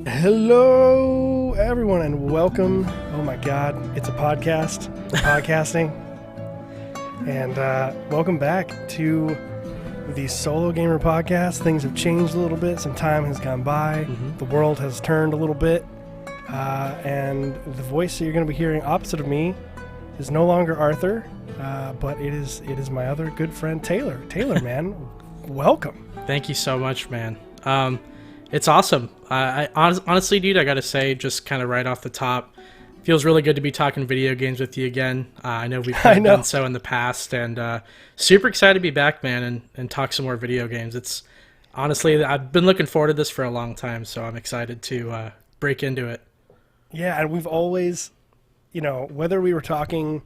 Hello, everyone, and welcome. Oh my God, it's a podcast. We're podcasting, and welcome back to the Solo Gamer Podcast. Things have changed a little bit. Some time has gone by. The world has turned a little bit, and the voice that you're going to be hearing opposite of me is no longer Arthur, but it is my other good friend Taylor. Taylor, man, welcome. Thank you so much, man. It's awesome. Honestly, dude, I gotta say, just kind of right off the top, feels really good to be talking video games with you again. I know we've done so in the past, and super excited to be back, man, and talk some more video games. It's honestly, I've been looking forward to this for a long time, so I'm excited to break into it. Yeah, and we've always, whether we were talking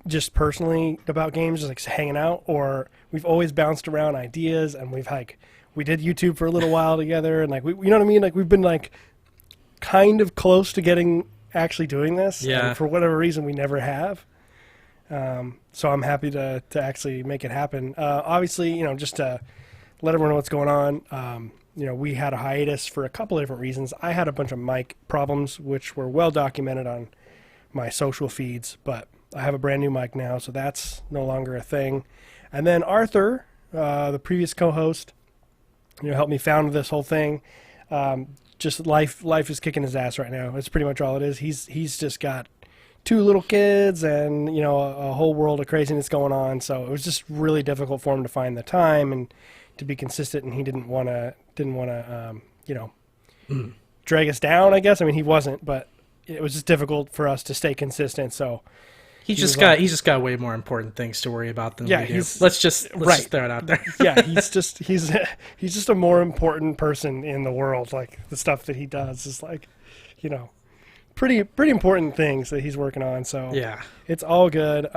just personally about games, just like hanging out, or we've always bounced around ideas, and we did YouTube for a little while together, and you know what I mean? Like, we've been kind of close to actually doing this. Yeah. And for whatever reason, we never have. So I'm happy to actually make it happen. Obviously, just to let everyone know what's going on. We had a hiatus for a couple of different reasons. I had a bunch of mic problems, which were well documented on my social feeds, but I have a brand new mic now, so that's no longer a thing. And then Arthur, the previous co-host, helped me found this whole thing. Just life is kicking his ass right now. That's pretty much all it is. He's just got 2 little kids and a whole world of craziness going on. So it was just really difficult for him to find the time and to be consistent. And he didn't want to drag us down, I guess. I mean, he wasn't, but it was just difficult for us to stay consistent. So. He's just got way more important things to worry about than we do. Let's just throw it out there. Yeah, he's just a more important person in the world. Like, the stuff that he does is pretty important things that he's working on. So yeah, it's all good.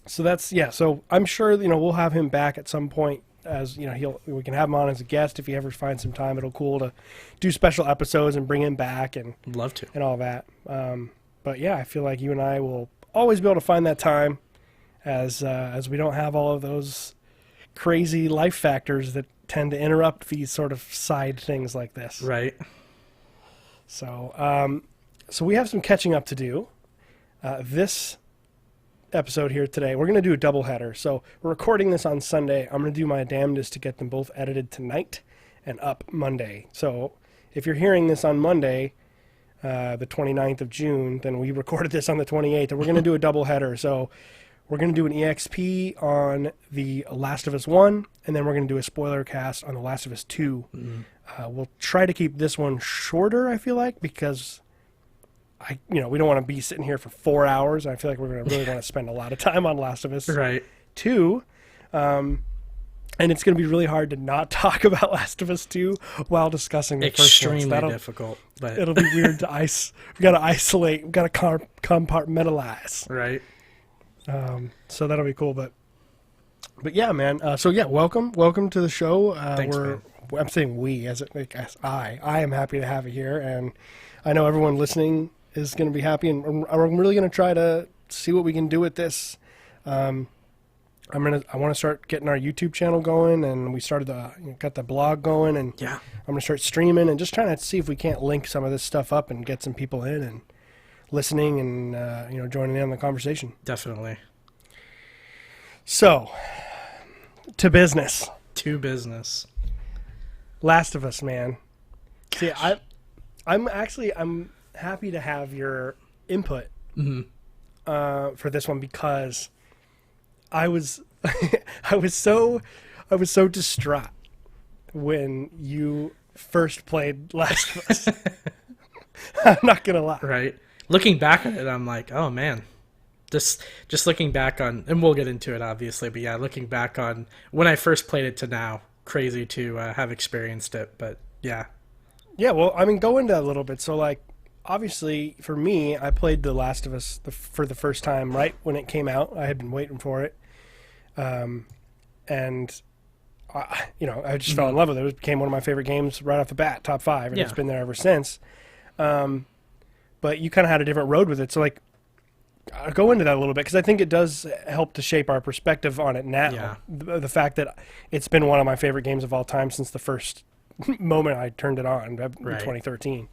So I'm sure we'll have him back at some point. As we can have him on as a guest if he ever finds some time. It'll cool to do special episodes and bring him back and love to and all that. But yeah, I feel like you and I will always be able to find that time as we don't have all of those crazy life factors that tend to interrupt these sort of side things like this. Right. So we have some catching up to do. This episode here today, we're going to do a doubleheader. So we're recording this on Sunday. I'm going to do my damnedest to get them both edited tonight and up Monday. So if you're hearing this on Monday, the 29th of June, then we recorded this on the 28th, and we're going to do a double header. So we're going to do an EXP on The Last of Us 1, and then we're going to do a spoiler cast on The Last of Us 2. We'll try to keep this one shorter, I feel like, because we don't want to be sitting here for 4 hours. I feel like we're going to really want to spend a lot of time on Last of Us 2. And it's going to be really hard to not talk about Last of Us 2 while discussing the first one. Extremely difficult. But it'll be weird to we got to isolate. We got to compartmentalize. Right. So that'll be cool. But yeah, man. Welcome to the show. Thanks, man. I'm saying we as I am happy to have you here, and I know everyone listening is going to be happy, and I'm really going to try to see what we can do with this. I want to start getting our YouTube channel going, and we started got the blog going, and yeah, I'm going to start streaming and just trying to see if we can't link some of this stuff up and get some people in and listening and joining in on the conversation. Definitely. So, to business. Last of Us, man. See, I'm happy to have your input for this one because I was so distraught when you first played Last of Us. I'm not gonna lie. Right. Looking back at it, I'm like, oh man. Just looking back on, and we'll get into it obviously, but yeah, looking back on when I first played it to now, crazy to have experienced it, but yeah. Yeah, well, I mean, go into that a little bit. So, obviously, for me, I played The Last of Us for the first time right when it came out. I had been waiting for it. And I just fell in love with it. It became one of my favorite games right off the bat, top 5, and it's been there ever since. But you kind of had a different road with it. So, I'll go into that a little bit because I think it does help to shape our perspective on it now. Yeah. The fact that it's been one of my favorite games of all time since the first moment I turned it on in Right. 2013.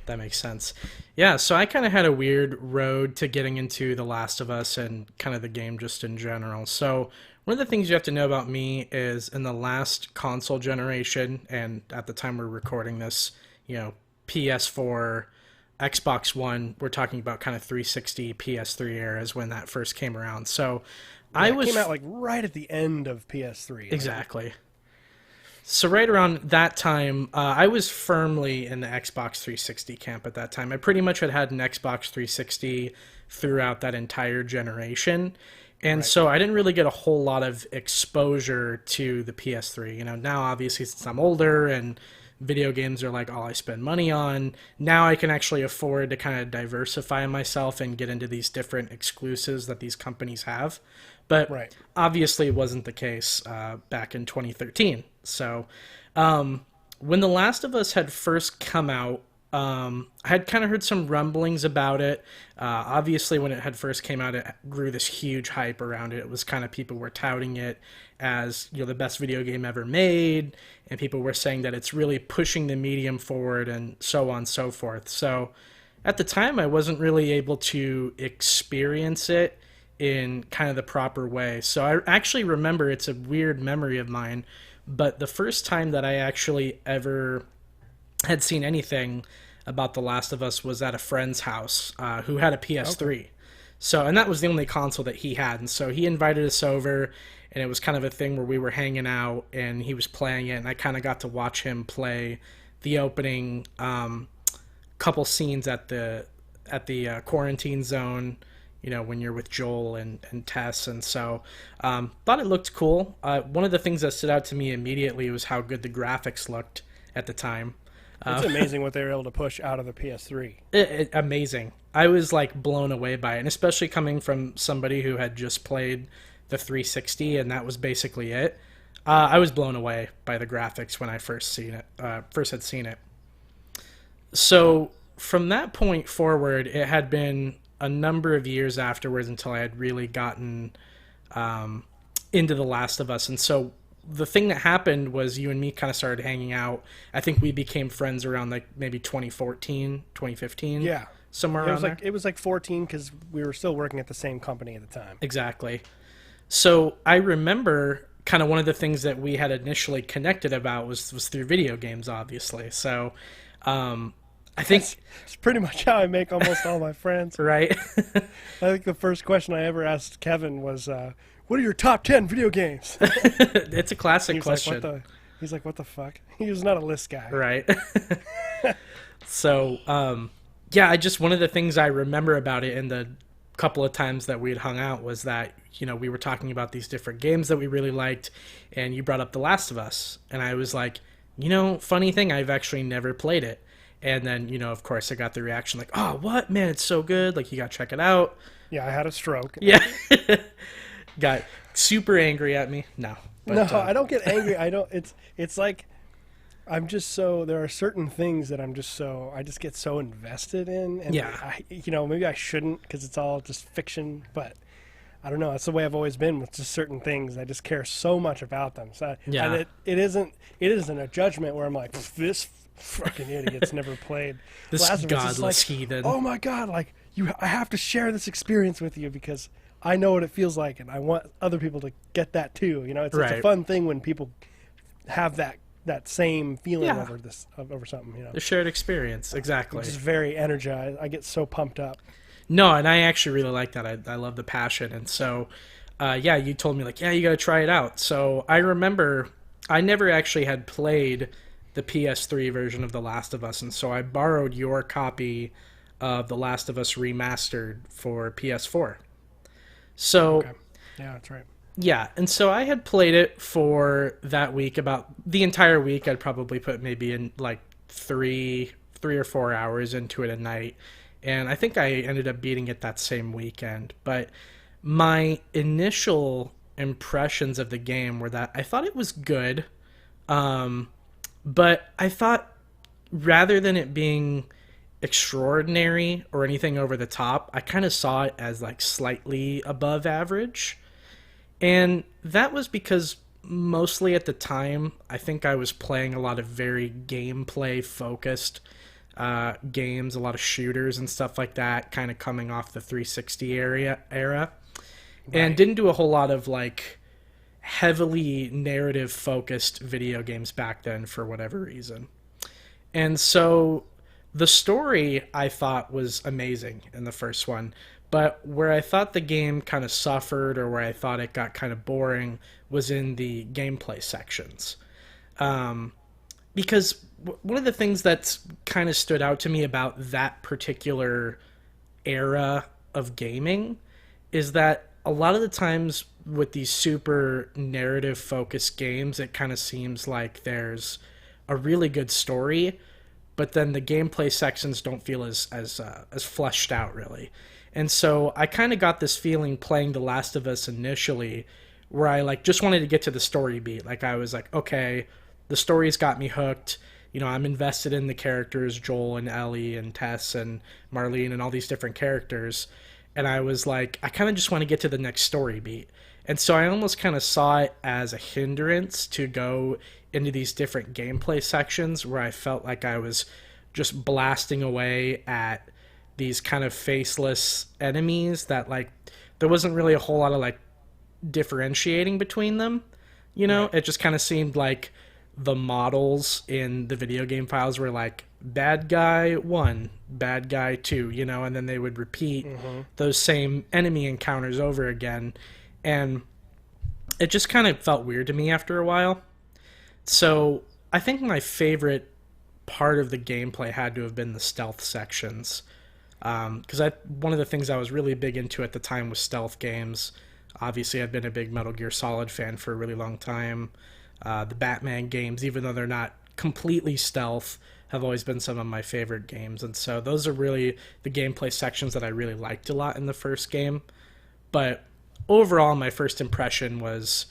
That makes sense. Yeah, so I kind of had a weird road to getting into The Last of Us and kind of the game just in general. So, one of the things you have to know about me is in the last console generation, and at the time we're recording this, PS4, Xbox One, we're talking about kind of 360, PS3 eras when that first came around. So, Yeah, it came out like right at the end of PS3. Exactly. So right around that time, I was firmly in the Xbox 360 camp at that time. I pretty much had an Xbox 360 throughout that entire generation. And so I didn't really get a whole lot of exposure to the PS3. Now obviously since I'm older and video games are like all I spend money on, now I can actually afford to kind of diversify myself and get into these different exclusives that these companies have. But obviously it wasn't the case back in 2013. So when The Last of Us had first come out, I had kind of heard some rumblings about it. Obviously, when it had first came out, it grew this huge hype around it. It was kind of people were touting it as the best video game ever made, and people were saying that it's really pushing the medium forward and so on and so forth. So at the time, I wasn't really able to experience it in kind of the proper way. So I actually remember, it's a weird memory of mine, but the first time that I actually ever had seen anything about The Last of Us was at a friend's house who had a PS3. Okay. So, and that was the only console that he had. And so he invited us over, and it was kind of a thing where we were hanging out and he was playing it, and I kind of got to watch him play the opening couple scenes at the quarantine zone, when you're with Joel and Tess. And so thought it looked cool. One of the things that stood out to me immediately was how good the graphics looked at the time. It's amazing what they were able to push out of the PS3. Amazing. I was like blown away by it, and especially coming from somebody who had just played the 360 and that was basically it. I was blown away by the graphics when I first had seen it. So from that point forward, it had been a number of years afterwards until I had really gotten into The Last of Us. And so the thing that happened was you and me kind of started hanging out. I think we became friends around like maybe 2014, 2015. Yeah. Somewhere around there. It was like 14 because we were still working at the same company at the time. Exactly. So I remember kind of one of the things that we had initially connected about was through video games, obviously. So I think it's pretty much how I make almost all my friends. Right. I think the first question I ever asked Kevin was, what are your top 10 video games? It's a classic question. He's like, what the fuck? He was not a list guy. Right. So, yeah, one of the things I remember about it in the couple of times that we had hung out was that, we were talking about these different games that we really liked, and you brought up The Last of Us. And I was like, funny thing, I've actually never played it. And then, of course, I got the reaction like, oh, what? Man, it's so good. Like, you got to check it out. Yeah, I had a stroke. Yeah. Got super angry at me. No. But, no, I don't get angry. It's like, I'm just so, there are certain things that I just get so invested in. And yeah. Maybe I shouldn't because it's all just fiction, but I don't know. That's the way I've always been with just certain things. I just care so much about them. So yeah. And it isn't a judgment where I'm like, this fucking idiot's never played. This godless heathen. Oh my God, like I have to share this experience with you because I know what it feels like and I want other people to get that too. It's a fun thing when people have that same feeling over something, The shared experience, exactly. It's just very energized. I get so pumped up. No, and I actually really like that. I love the passion. And so you told me like, yeah, you got to try it out. So I remember I never actually had played the PS3 version of The Last of Us, and so I borrowed your copy of The Last of Us Remastered for PS4. So, okay. Yeah, that's right. Yeah, and so I had played it for that week, about the entire week. I'd probably put maybe in like three or 4 hours into it a night, and I think I ended up beating it that same weekend. But my initial impressions of the game were that I thought it was good, but I thought rather than it being extraordinary or anything over the top, I kind of saw it as like slightly above average. And that was because mostly at the time, I think I was playing a lot of very gameplay focused games, a lot of shooters and stuff like that, kind of coming off the 360 era, and Right. didn't do a whole lot of like heavily narrative focused video games back then for whatever reason. And so the story I thought was amazing in the first one, but where I thought the game kind of suffered or where I thought it got kind of boring was in the gameplay sections. Um, because one of the things that's kind of stood out to me about that particular era of gaming is that a lot of the times with these super narrative focused games, it kind of seems like there's a really good story, but then the gameplay sections don't feel as fleshed out really. And so I kind of got this feeling playing The Last of Us initially, where I like just wanted to get to the story beat. Like I was like, okay, the story's got me hooked. You know, I'm invested in the characters, Joel and Ellie and Tess and Marlene and all these different characters. And I was like, I kind of just want to get to the next story beat. And so I almost kind of saw it as a hindrance to go into these different gameplay sections where I felt like I was just blasting away at these kind of faceless enemies that like there wasn't really a whole lot of like differentiating between them. You know, Right. it just kind of seemed like the models in the video game files were like bad guy 1, bad guy 2, you know, and then they would repeat Mm-hmm. those same enemy encounters over again. And it just kind of felt weird to me after a while. So I think my favorite part of the gameplay had to have been the stealth sections. Because one of the things I was really big into at the time was stealth games. Obviously, I've been a big Metal Gear Solid fan for a really long time. The Batman games, even though they're not completely stealth, have always been some of my favorite games. And so those are really the gameplay sections that I really liked a lot in the first game. But overall, my first impression was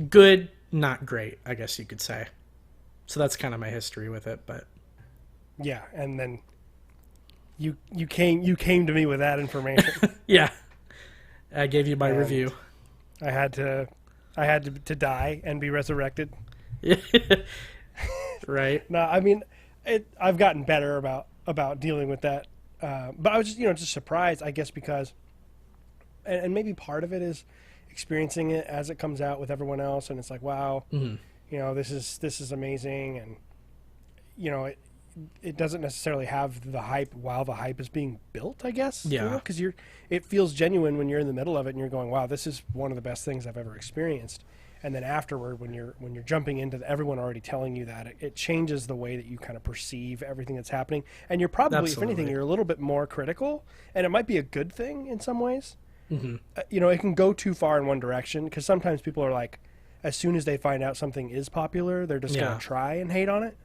good, not great, I guess you could say. So that's kind of my history with it. But Yeah, and then you came to me with that information. yeah, I gave you my And review. I had to die and be resurrected. Right? No, I mean, I've gotten better about dealing with that. But I was just surprised, I guess, because and maybe part of it is experiencing it as it comes out with everyone else, and it's like, wow, Mhm. this is amazing, and it doesn't necessarily have the hype while the hype is being built, I guess. Yeah. Because it feels genuine when you're in the middle of it and you're going, wow, this is one of the best things I've ever experienced. And then afterward, when you're jumping into everyone already telling you that, it changes the way that you kind of perceive everything that's happening. And you're probably, if anything, Absolutely. you're a little bit more critical, and it might be a good thing in some ways. Hmm. It can go too far in one direction, because sometimes people are like, as soon as they find out something is popular, they're just Yeah. going to try and hate on it.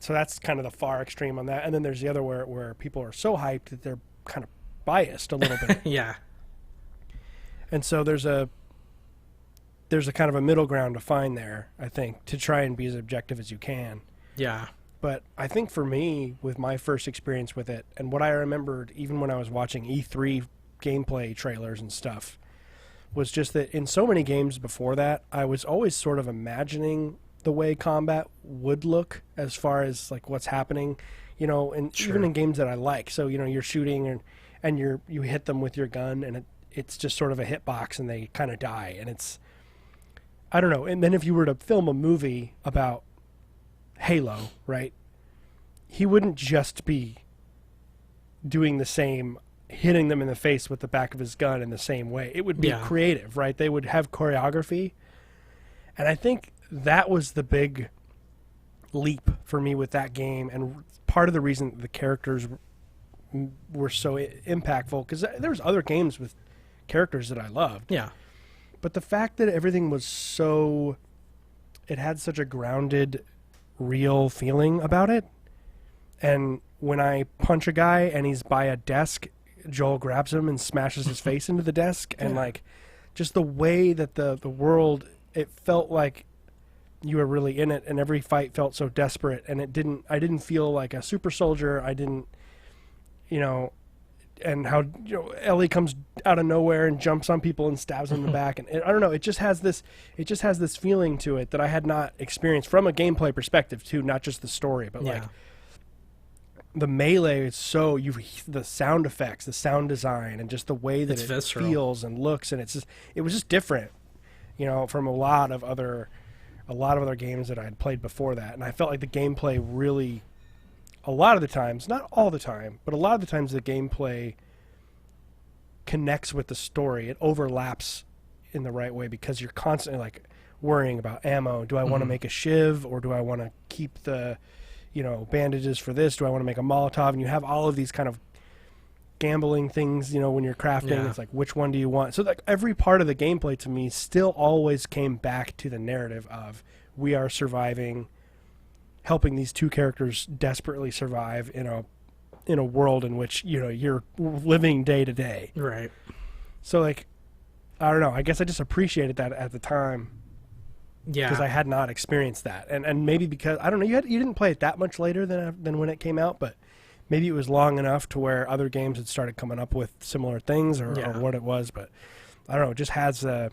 So that's kind of the far extreme on that. And then there's the other where people are so hyped that they're kind of biased a little bit. Yeah. And so there's a kind of a middle ground to find there, I think, to try and be as objective as you can. Yeah. But I think for me, with my first experience with it, and what I remembered even when I was watching E3 gameplay trailers and stuff, was just that in so many games before that, I was always sort of imagining the way combat would look as far as like what's happening, and Sure. even in games that I like. So, you're shooting and you hit them with your gun, and it's just sort of a hitbox and they kind of die. And I don't know. And then if you were to film a movie about Halo, right, he wouldn't just be doing the same, hitting them in the face with the back of his gun in the same way. It would be Yeah. creative, right? They would have choreography. And I think that was the big leap for me with that game, and part of the reason the characters were so impactful, because there's other games with characters that I loved, Yeah. but the fact that everything was it had such a grounded, real feeling about it. And when I punch a guy and he's by a desk, Joel grabs him and smashes his face into the desk, and Yeah. like just the way that the world, it felt like you were really in it, and every fight felt so desperate, and I didn't feel like a super soldier. I didn't, you know and how Ellie comes out of nowhere and jumps on people and stabs them in the back, and I don't know, it just has this feeling to it that I had not experienced from a gameplay perspective too, not just the story, but like the melee is so the sound effects, the sound design, and just the way that it feels and looks, and it was just different, from a lot of other games that I had played before that, and I felt like the gameplay really. A lot of the times, not all the time, but a lot of the times the gameplay connects with the story. It overlaps in the right way because you're constantly like worrying about ammo. Do I want to make a shiv, or do I want to keep the, bandages for this? Do I want to make a Molotov? And you have all of these kind of gambling things, when you're crafting. Yeah. It's like, which one do you want? So like every part of the gameplay to me still always came back to the narrative of we are surviving, helping these two characters desperately survive in a world in which you're living day to day. Right. So like, I don't know. I guess I just appreciated that at the time. Yeah. Because I had not experienced that, and maybe because I don't know, you didn't play it that much later than when it came out, but maybe it was long enough to where other games had started coming up with similar things or what it was. But I don't know. It just has a.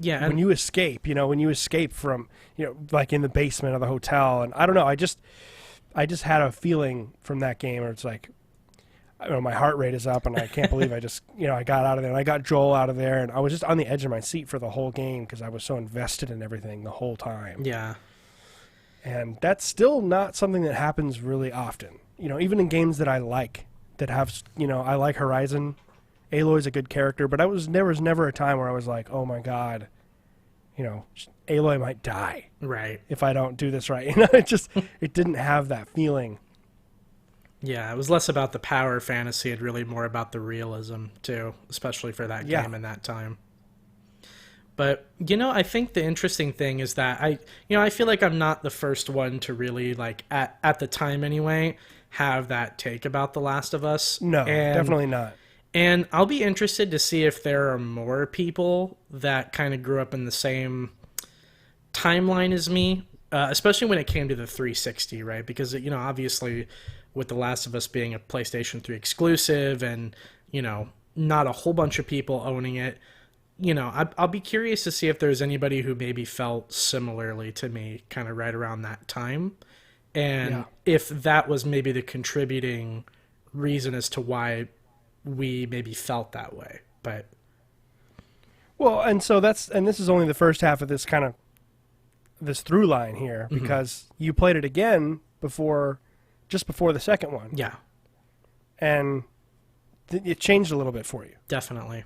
Yeah, when you escape, from, like in the basement of the hotel, and I don't know, I just had a feeling from that game where it's like, I don't know, my heart rate is up, and I can't believe I just, I got out of there, and I got Joel out of there, and I was just on the edge of my seat for the whole game because I was so invested in everything the whole time. Yeah. And that's still not something that happens really often. Even in games that I like, that have, I like Horizon. Aloy's a good character, but there was never a time where I was like, oh my god, Aloy might die, right, if I don't do this right. It didn't have that feeling. Yeah, it was less about the power fantasy and really more about the realism too, especially for that game in that time. But I think the interesting thing is that I feel like I'm not the first one to really, like, at the time anyway, have that take about The Last of Us. No, definitely not. And I'll be interested to see if there are more people that kind of grew up in the same timeline as me, especially when it came to the 360, right? Because, obviously with The Last of Us being a PlayStation 3 exclusive and, not a whole bunch of people owning it, I'll be curious to see if there's anybody who maybe felt similarly to me kind of right around that time. And if that was maybe the contributing reason as to why we maybe felt that way. But and so this is only the first half of this kind of this through line here, because you played it again just before the second one. Yeah. And it changed a little bit for you. Definitely.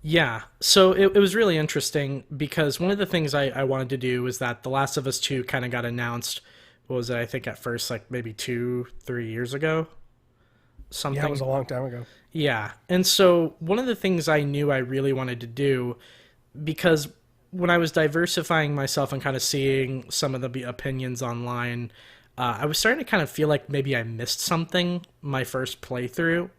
Yeah. So it was really interesting because one of the things I wanted to do was that The Last of Us 2 kind of got announced, what was it, I think at first, like maybe 2-3 years ago? Something. Yeah, it was a long time ago. Yeah. And so one of the things I knew I really wanted to do, because when I was diversifying myself and kind of seeing some of the opinions online, I was starting to kind of feel like maybe I missed something my first playthrough.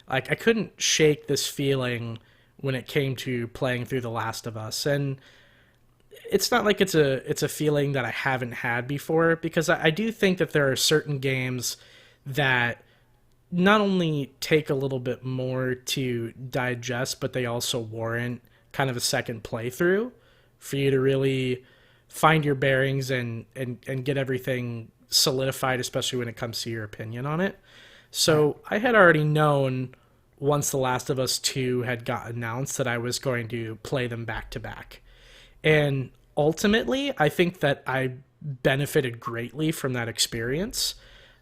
Like, I couldn't shake this feeling when it came to playing through The Last of Us. And it's not like it's a feeling that I haven't had before, because I do think that there are certain games that not only take a little bit more to digest, but they also warrant kind of a second playthrough for you to really find your bearings and get everything solidified, especially when it comes to your opinion on it. So I had already known once The Last of Us 2 had got announced that I was going to play them back to back. And ultimately, I think that I benefited greatly from that experience.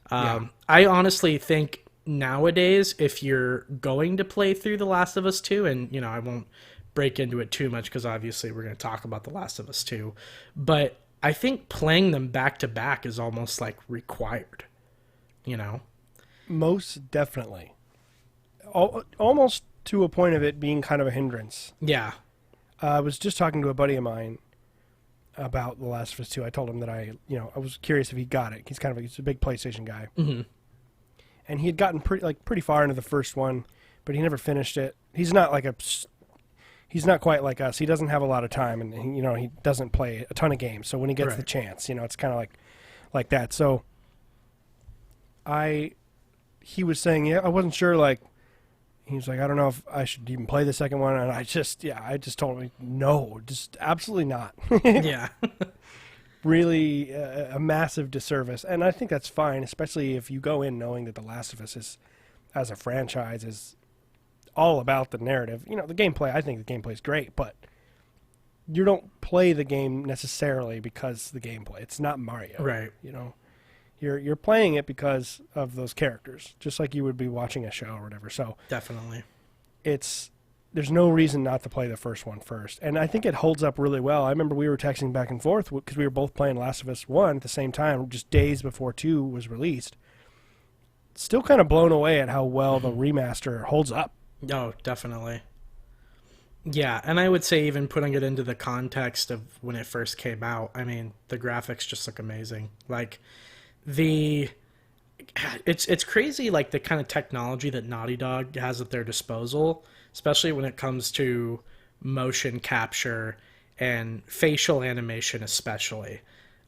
I honestly think nowadays, if you're going to play through The Last of Us 2, and, I won't break into it too much because obviously we're going to talk about The Last of Us 2, but I think playing them back to back is almost like required, Most definitely. Almost to a point of it being kind of a hindrance. Yeah. I was just talking to a buddy of mine about The Last of Us 2. I told him that I was curious if he got it. He's a big PlayStation guy. Mm-hmm. And he had gotten pretty far into the first one, but he never finished it. He's not quite like us. He doesn't have a lot of time, and he doesn't play a ton of games. So when he gets the chance, it's kind of like that. So he was saying, yeah, I wasn't sure, like, he was like, I don't know if I should even play the second one. And I just told him, no, just absolutely not. Yeah. Really a massive disservice. And I think that's fine, especially if you go in knowing that The Last of Us is, as a franchise, is all about the narrative. You know, the gameplay, I think the gameplay is great, but you don't play the game necessarily because the gameplay. It's not Mario. Right. You know, you're playing it because of those characters, just like you would be watching a show or whatever. So Definitely. There's no reason not to play the first one first. And I think it holds up really well. I remember we were texting back and forth because we were both playing Last of Us 1 at the same time, just days before 2 was released. Still kind of blown away at how well the remaster holds up. Oh, definitely. Yeah, and I would say even putting it into the context of when it first came out, I mean, the graphics just look amazing. Like, it's crazy, like, the kind of technology that Naughty Dog has at their disposal, especially when it comes to motion capture and facial animation especially.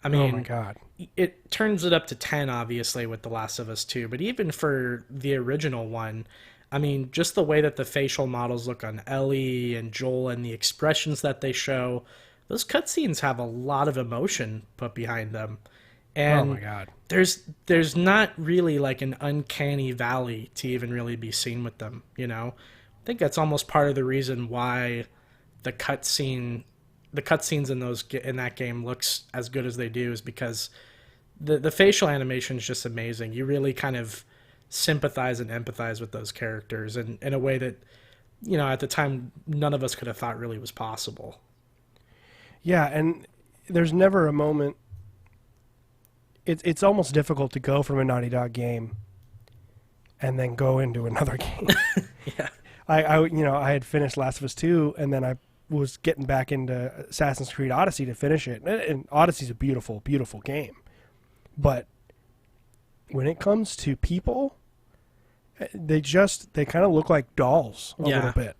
I mean, oh my God. It turns it up to 10, obviously, with The Last of Us 2, but even for the original one, I mean, just the way that the facial models look on Ellie and Joel and the expressions that they show, those cutscenes have a lot of emotion put behind them. And oh my God. There's not really like an uncanny valley to even really be seen with them, you know? I think that's almost part of the reason why the cutscenes in that game looks as good as they do, is because the facial animation is just amazing. You really kind of sympathize and empathize with those characters in a way that, you know, at the time none of us could have thought really was possible. Yeah, and there's never a moment. It's almost difficult to go from a Naughty Dog game and then go into another game. Yeah. I had finished Last of Us 2, and then I was getting back into Assassin's Creed Odyssey to finish it. And Odyssey's a beautiful, beautiful game. But when it comes to people, they kind of look like dolls a little bit.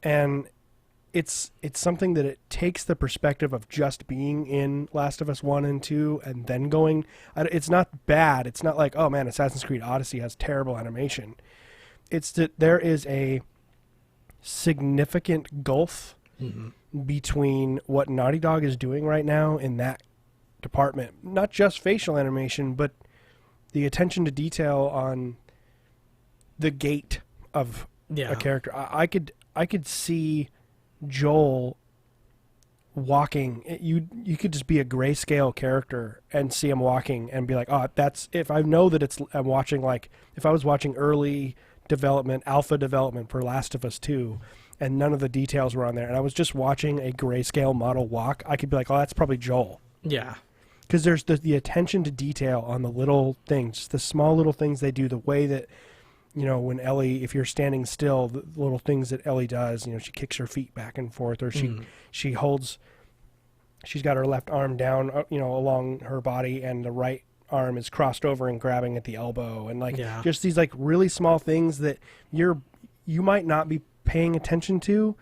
And it's something that it takes the perspective of just being in Last of Us 1 and 2 and then going. It's not bad. It's not like, oh man, Assassin's Creed Odyssey has terrible animation. It's that there is a significant gulf between what Naughty Dog is doing right now in that department. Not just facial animation, but the attention to detail on the gait of a character. I could see Joel walking. You could just be a grayscale character and see him walking and be like, oh, that's, if I know that I'm watching, like if I was watching early development, alpha development for Last of Us 2 and none of the details were on there and I was just watching a grayscale model walk, I could be like, oh, that's probably Joel. Yeah. Because there's the attention to detail on the little things, the small little things they do, the way that, you know, when Ellie, if you're standing still, the little things that Ellie does, you know, she kicks her feet back and forth, or she's got her left arm down, you know, along her body, and the right arm is crossed over and grabbing at the elbow, and like just these like really small things that you might not be paying attention to,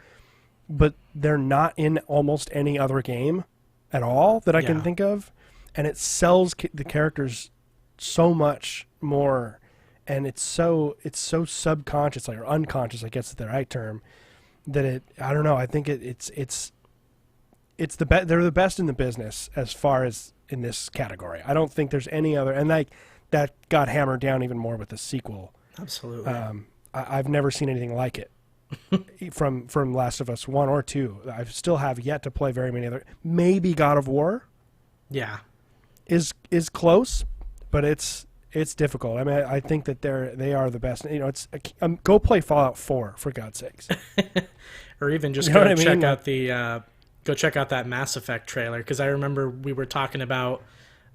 but they're not in almost any other game at all that I can think of, and it sells the characters so much more. And it's so subconscious, like, or unconscious, I guess is the right term, that I don't know. I think it's the they're the best in the business as far as in this category. I don't think there's any other, and that got hammered down even more with the sequel. Absolutely. I've never seen anything like it from Last of Us 1 or 2. I still have yet to play very many other. Maybe God of War. Yeah. Is close, but it's difficult. I mean, I think that they are the best. You know, it's go play Fallout 4 for God's sakes, or even just go check out that Mass Effect trailer, because I remember we were talking about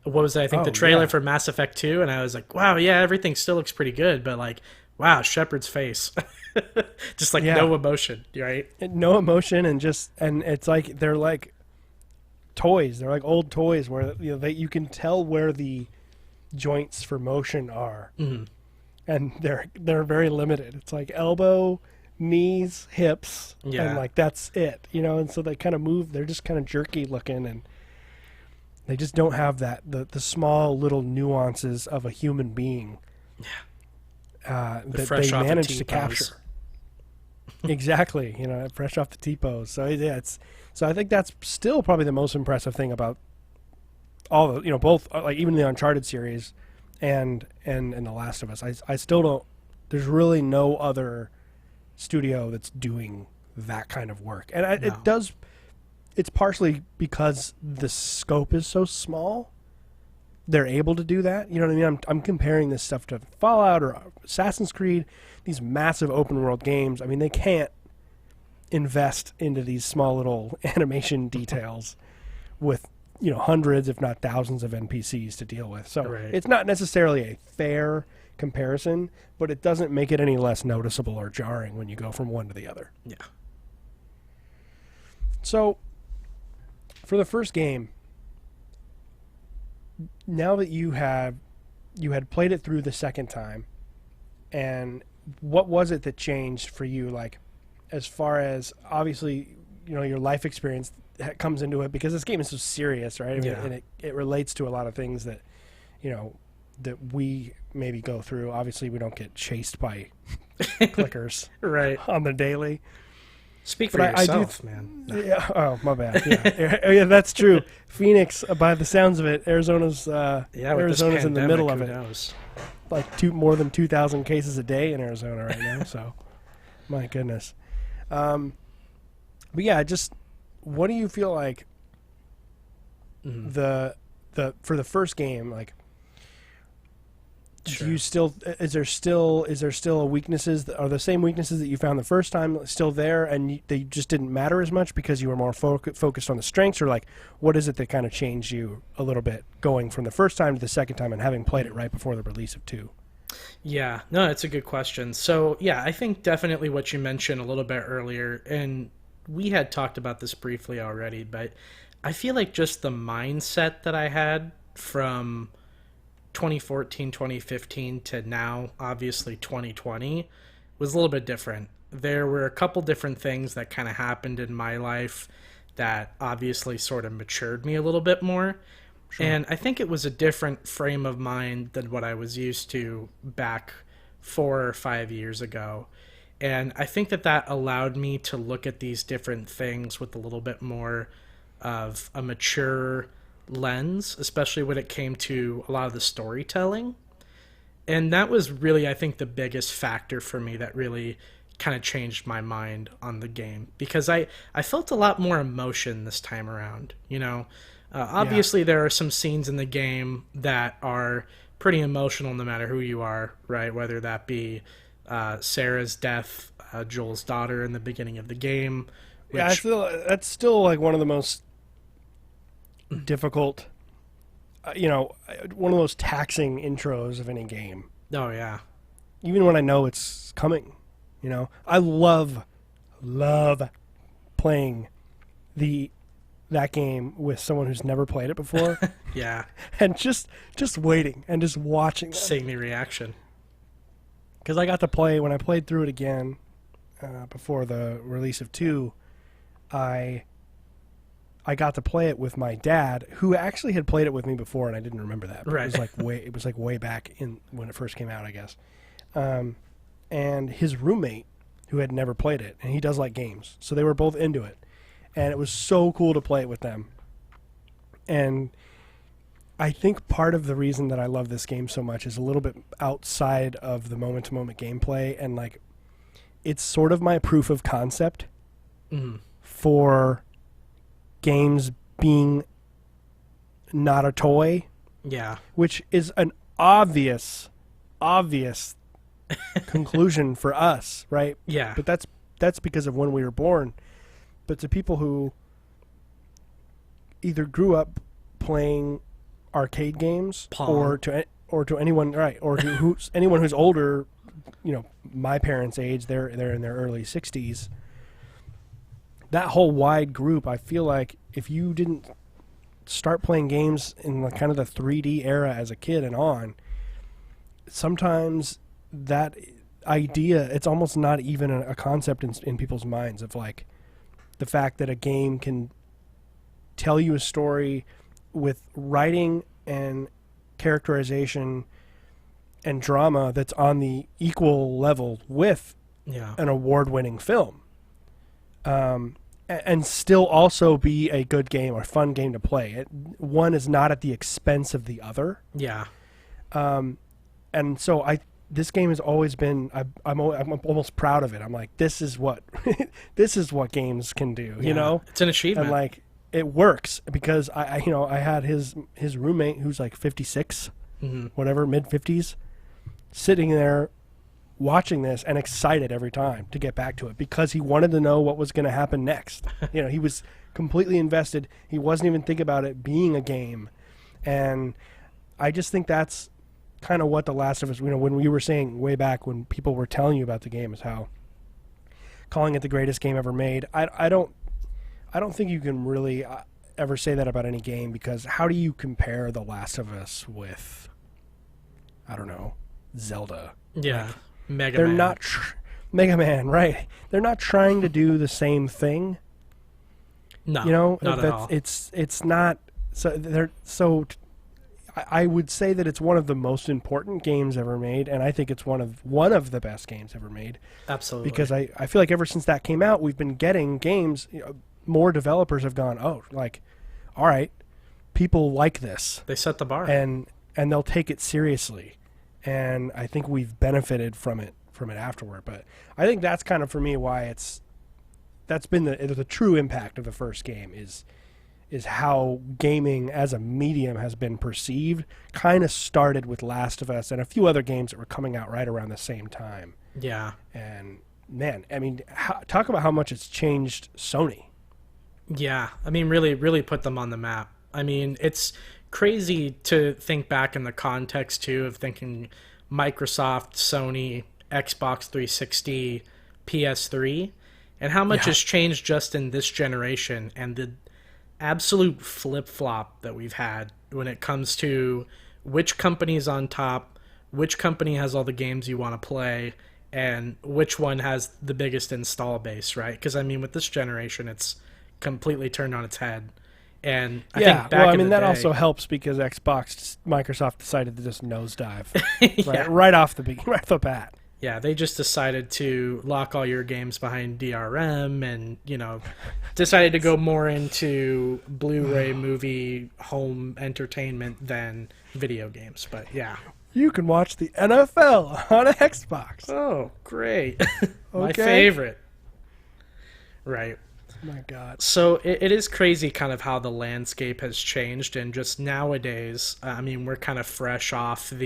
what was it? I think the trailer for Mass Effect 2, and I was like, wow, yeah, everything still looks pretty good, but like, wow, Shepard's face, just like no emotion, right? No emotion, and it's like they're like toys. They're like old toys where you can tell where the joints for motion are, and they're very limited. It's like elbow, knees, hips, and like that's it, you know. And so they kind of move. They're just kind of jerky looking, and they just don't have that the small little nuances of a human being. that fresh they off managed the to T-pose. capture. Exactly, fresh off the T-pose. So so I think that's still probably the most impressive thing about all the, both, like even the Uncharted series and The Last of Us. I still don't. There's really no other studio that's doing that kind of work, and No. it does. It's partially because the scope is so small. They're able to do that. You know what I mean? I'm comparing this stuff to Fallout or Assassin's Creed, these massive open world games. I mean, they can't invest into these small little animation details with, hundreds, if not thousands of NPCs to deal with. So Right. It's not necessarily a fair comparison, but it doesn't make it any less noticeable or jarring when you go from one to the other. Yeah. So for the first game, now that you had played it through the second time, and what was it that changed for you? Like, as far as obviously, your life experience comes into it, because this game is so serious, right? I mean, Yeah. and it relates to a lot of things that, that we maybe go through. Obviously, we don't get chased by clickers Right. on the daily. Speak for But yourself, man. No. Yeah. Oh, my bad. Yeah. Yeah, that's true. Phoenix, by the sounds of it, Arizona's With Arizona's this in the pandemic, middle of who it. knows? Like more than 2,000 cases a day in Arizona right now. So, my goodness. But yeah, just what do you feel like the for the first game, like? Sure. Do you still is there still weaknesses? Are the same weaknesses that you found the first time still there, and they just didn't matter as much because you were more focused on the strengths, or like what is it that kind of changed you a little bit going from the first time to the second time and having played it right before the release of 2? Yeah, no, it's a good question. So yeah, I think definitely what you mentioned a little bit earlier, and we had talked about this briefly already, but I feel like just the mindset that I had from 2014, 2015 to now, obviously 2020, was a little bit different. There were a couple different things that kind of happened in my life that obviously sort of matured me a little bit more. Sure. And I think it was a different frame of mind than what I was used to back 4 or 5 years ago. And I think that allowed me to look at these different things with a little bit more of a mature lens, especially when it came to a lot of the storytelling. And that was really, I think, the biggest factor for me that really kind of changed my mind on the game, because I felt a lot more emotion this time around. Obviously there are some scenes in the game that are pretty emotional no matter who you are, right? Whether that be Sarah's death, Joel's daughter in the beginning of the game. Yeah, that's still like one of the most difficult, one of those taxing intros of any game. Oh yeah. Even when I know it's coming, I love playing that game with someone who's never played it before. Yeah. And just waiting and just watching them. Seeing the reaction. Because I got to play, when I played through it again before the release of 2, I got to play it with my dad, who actually had played it with me before, and I didn't remember that. But right. It was like way back in when it first came out, I guess. And his roommate, who had never played it, and he does like games, so they were both into it, and it was so cool to play it with them. And I think part of the reason that I love this game so much is a little bit outside of the moment-to-moment gameplay, and like it's sort of my proof of concept for games being not a toy. Yeah. Which is an obvious conclusion for us, right? Yeah. But that's because of when we were born. But to people who either grew up playing arcade games, Pong. or to anyone, right, or to anyone who's older, my parents' age, they're in their early 60s. That whole wide group, I feel like if you didn't start playing games in the kind of the 3D era as a kid and on, sometimes that idea, it's almost not even a concept in people's minds of like the fact that a game can tell you a story with writing and characterization and drama that's on the equal level with an award-winning film. And still also be a good game or fun game to play. One is not at the expense of the other. Yeah. And so this game has always been. I'm almost proud of it. I'm like, this is what this is what games can do. You know, it's an achievement. And like it works because I had his roommate who's like 56, whatever, mid 50s, sitting there watching this and excited every time to get back to it because he wanted to know what was going to happen next. He was completely invested. He wasn't even thinking about it being a game. And I just think that's kind of what The Last of Us, when we were saying way back when people were telling you about the game, is how calling it the greatest game ever made. I don't think you can really ever say that about any game, because how do you compare The Last of Us with, I don't know, Zelda? Yeah. Like, Mega Man. Mega Man, right? They're not trying to do the same thing. No, not at all. It's not. So I would say that it's one of the most important games ever made, and I think it's one of the best games ever made. Absolutely. Because I feel like ever since that came out, we've been getting games. More developers have gone, all right, people like this. They set the bar, and they'll take it seriously. And I think we've benefited from it afterward. But I think that's kind of, for me, why that's been the true impact of the first game is how gaming as a medium has been perceived. Kind of started with Last of Us and a few other games that were coming out right around the same time. Yeah. And man, I mean, talk about how much it's changed Sony. Yeah, I mean, really, really put them on the map. I mean, it's crazy to think back in the context too of thinking Microsoft, Sony, Xbox 360, PS3, and how much has changed just in this generation, and the absolute flip-flop that we've had when it comes to which company's on top, which company has all the games you want to play, and which one has the biggest install base, right? Because I mean, with this generation, it's completely turned on its head. And I think back in the that day, also helps because Microsoft decided to just nosedive right off the bat. Yeah, they just decided to lock all your games behind DRM and, decided to go more into Blu-ray movie home entertainment than video games. But yeah. You can watch the NFL on Xbox. Oh, great. My favorite. Right. My God. So it is crazy kind of how the landscape has changed, and just nowadays, I mean, we're kind of fresh off of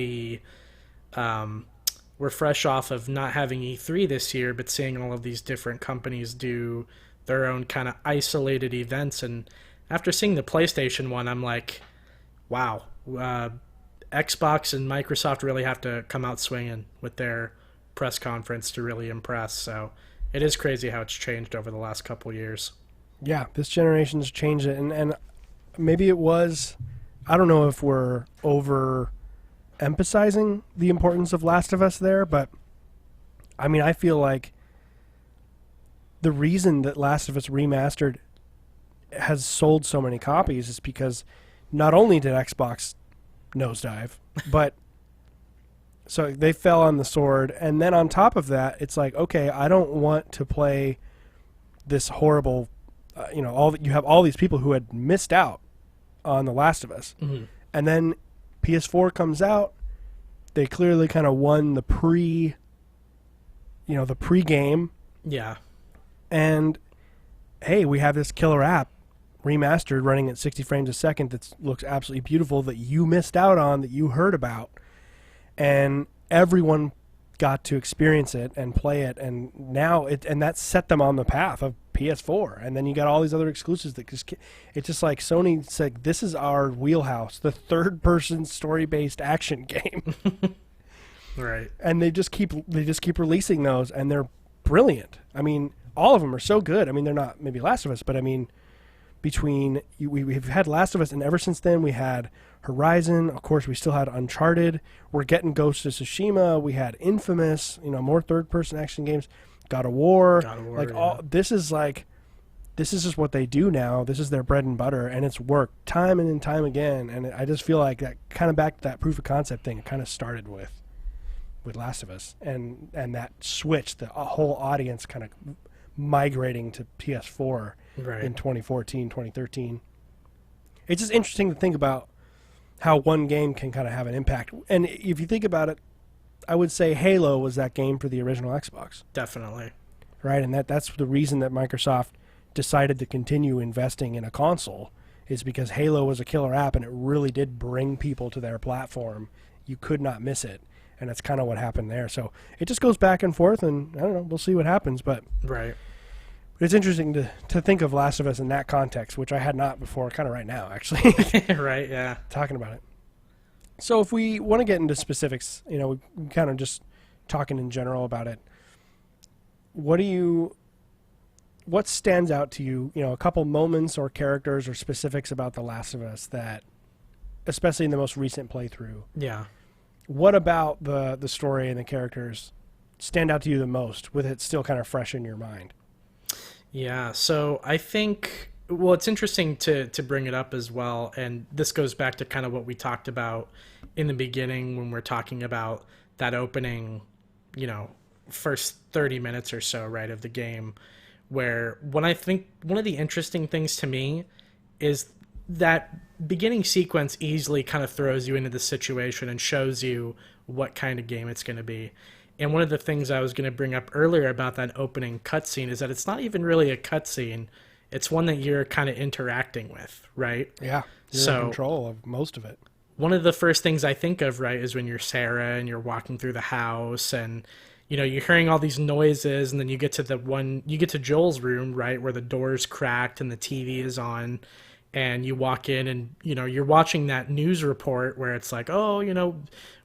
not having E3 this year, but seeing all of these different companies do their own kind of isolated events. And after seeing the PlayStation one, I'm like, wow, Xbox and Microsoft really have to come out swinging with their press conference to really impress. So it is crazy how it's changed over the last couple years. Yeah, this generation's changed it, and maybe it was, I don't know if we're over emphasizing the importance of Last of Us there, but I mean, I feel like the reason that Last of Us Remastered has sold so many copies is because not only did Xbox nosedive, but so they fell on the sword, and then on top of that, it's like, okay, I don't want to play this horrible, you have all these people who had missed out on The Last of Us, and then PS4 comes out. They clearly kind of won the pre-game. Yeah. And hey, we have this killer app remastered running at 60 frames a second that looks absolutely beautiful that you missed out on, that you heard about. And everyone got to experience it and play it, and now that set them on the path of PS4. And then you got all these other exclusives that it's just like Sony said, this is our wheelhouse, the third-person story-based action game. Right. And they just keep releasing those, and they're brilliant. I mean, all of them are so good. I mean, they're not maybe Last of Us, but I mean, we've had Last of Us, and ever since then we had Horizon. Of course, we still had Uncharted. We're getting Ghost of Tsushima. We had Infamous. More third-person action games. God of War. This is just what they do now. This is their bread and butter, and it's worked time and time again. And I just feel like that kind of back to that proof of concept thing it kind of started with. with Last of Us, and that switch, the whole audience kind of migrating to PS4 in 2014, 2013. It's just interesting to think about how one game can kind of have an impact. And if you think about it, I would say Halo was that game for the original Xbox. Definitely. Right, and that's the reason that Microsoft decided to continue investing in a console, is because Halo was a killer app and it really did bring people to their platform. You could not miss it, and that's kind of what happened there. So it just goes back and forth, and I don't know, we'll see what happens. But it's interesting to think of Last of Us in that context, which I had not before, kind of right now, actually. Right, yeah. Talking about it. So if we want to get into specifics, we kind of just talking in general about it. What stands out to you, a couple moments or characters or specifics about The Last of Us that, especially in the most recent playthrough. Yeah. What about the story and the characters stand out to you the most, with it still kind of fresh in your mind? Yeah, so I think, well, it's interesting to bring it up as well, and this goes back to kind of what we talked about in the beginning when we're talking about that opening, first 30 minutes or so, right, of the game, where when I think one of the interesting things to me is that beginning sequence easily kind of throws you into the situation and shows you what kind of game it's going to be. And one of the things I was going to bring up earlier about that opening cutscene is that it's not even really a cutscene. It's one that you're kind of interacting with, right? Yeah, you're in control of most of it. One of the first things I think of, right, is when you're Sarah and you're walking through the house and, you're hearing all these noises, and then you get to Joel's room, right, where the door's cracked and the TV is on, and you walk in and, you're watching that news report where it's like, oh,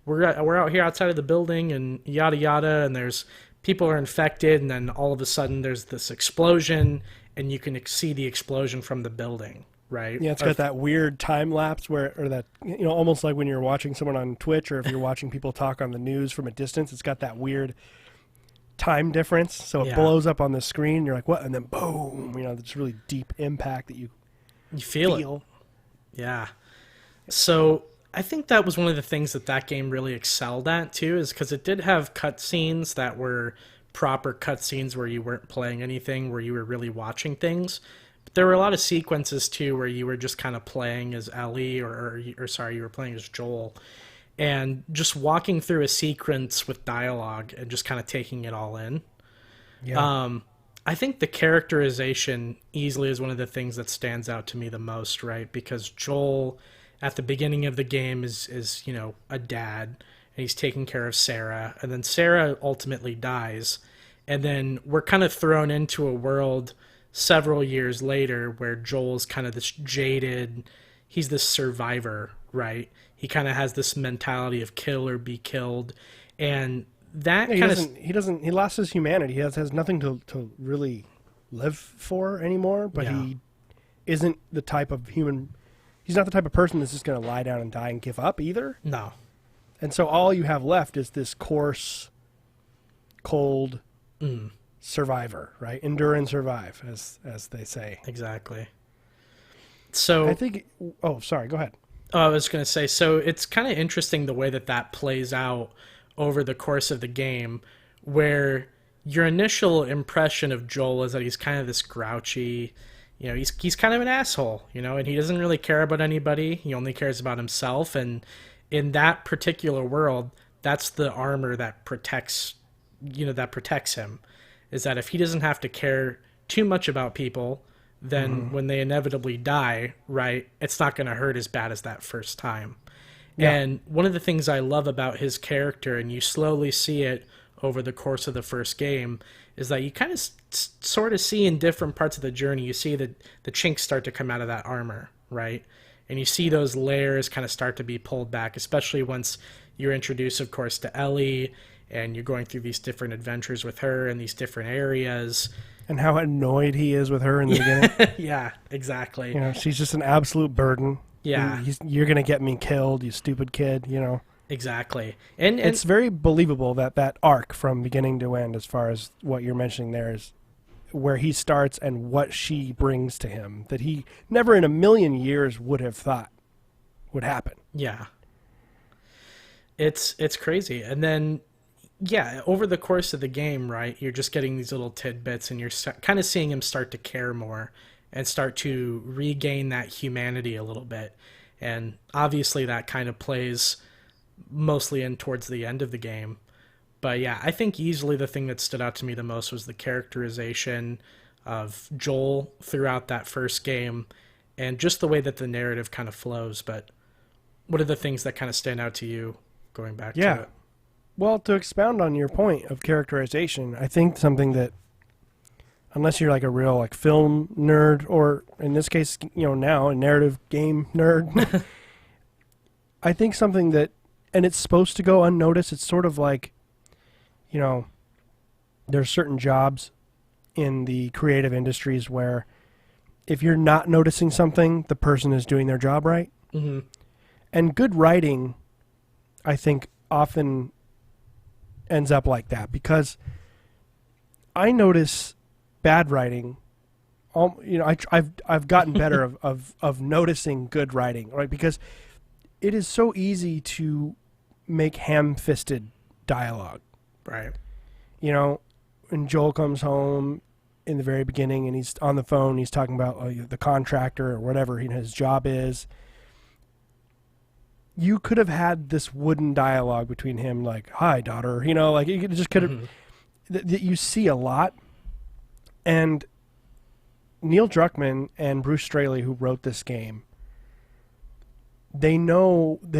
we're out here outside of the building and yada yada, and there's people are infected, and then all of a sudden there's this explosion, and you can see the explosion from the building, right? Yeah, it's got that weird time lapse or that, almost like when you're watching someone on Twitch, or if you're watching people talk on the news from a distance, it's got that weird time difference. So it blows up on the screen, and you're like, what? And then boom, this really deep impact that you feel it. Yeah. So I think that was one of the things that game really excelled at too, is because it did have cutscenes that were proper cutscenes where you weren't playing anything, where you were really watching things. But there were a lot of sequences too where you were just kind of playing as Ellie, you were playing as Joel, and just walking through a sequence with dialogue and just kind of taking it all in. Yeah. I think the characterization easily is one of the things that stands out to me the most, right? Because Joel, at the beginning of the game, is a dad, and he's taking care of Sarah, and then Sarah ultimately dies, and then we're kind of thrown into a world several years later where Joel's kind of this jaded, he's this survivor, right? He kind of has this mentality of kill or be killed, and that he lost his humanity. He has nothing to really live for anymore, but he isn't the type of human. He's not the type of person that's just going to lie down and die and give up either. No. And so all you have left is this coarse, cold survivor, right? Endure and survive, as they say. Exactly. So I think. Oh, sorry. Go ahead. I was going to say, so it's kind of interesting the way that plays out over the course of the game, where your initial impression of Joel is that he's kind of this grouchy, he's kind of an asshole, and he doesn't really care about anybody. He only cares about himself. And in that particular world, that's the armor that protects him, is that if he doesn't have to care too much about people, then when they inevitably die, right, it's not going to hurt as bad as that first time. Yeah. And one of the things I love about his character, and you slowly see it over the course of the first game, is that you kind of sort of see in different parts of the journey, you see that the chinks start to come out of that armor, right? And you see those layers kind of start to be pulled back, especially once you're introduced, of course, to Ellie, and you're going through these different adventures with her in these different areas. And how annoyed he is with her in the beginning. Yeah, exactly. She's just an absolute burden. Yeah. You're going to get me killed, you stupid kid, Exactly. And it's very believable that arc from beginning to end, as far as what you're mentioning there, is where he starts and what she brings to him, that he never in a million years would have thought would happen. Yeah. It's crazy. And then, yeah, over the course of the game, right, you're just getting these little tidbits and you're kind of seeing him start to care more and start to regain that humanity a little bit. And obviously that kind of plays mostly in towards the end of the game. But yeah, I think easily the thing that stood out to me the most was the characterization of Joel throughout that first game and just the way that the narrative kind of flows. But what are the things that kind of stand out to you going back to it? Well, to expound on your point of characterization, I think something that, unless you're like a real like film nerd, or in this case, now a narrative game nerd, I think something that, and it's supposed to go unnoticed. It's sort of like, there's certain jobs in the creative industries where if you're not noticing something, the person is doing their job right. Mm-hmm. And good writing, I think, often ends up like that, because I notice bad writing. I've gotten better of noticing good writing, right? Because it is so easy to make ham-fisted dialogue, right? When Joel comes home in the very beginning and he's on the phone, he's talking about the contractor or whatever his job is. You could have had this wooden dialogue between him, like, "Hi, daughter," like you just could have. That you see a lot, and Neil Druckmann and Bruce Straley, who wrote this game, they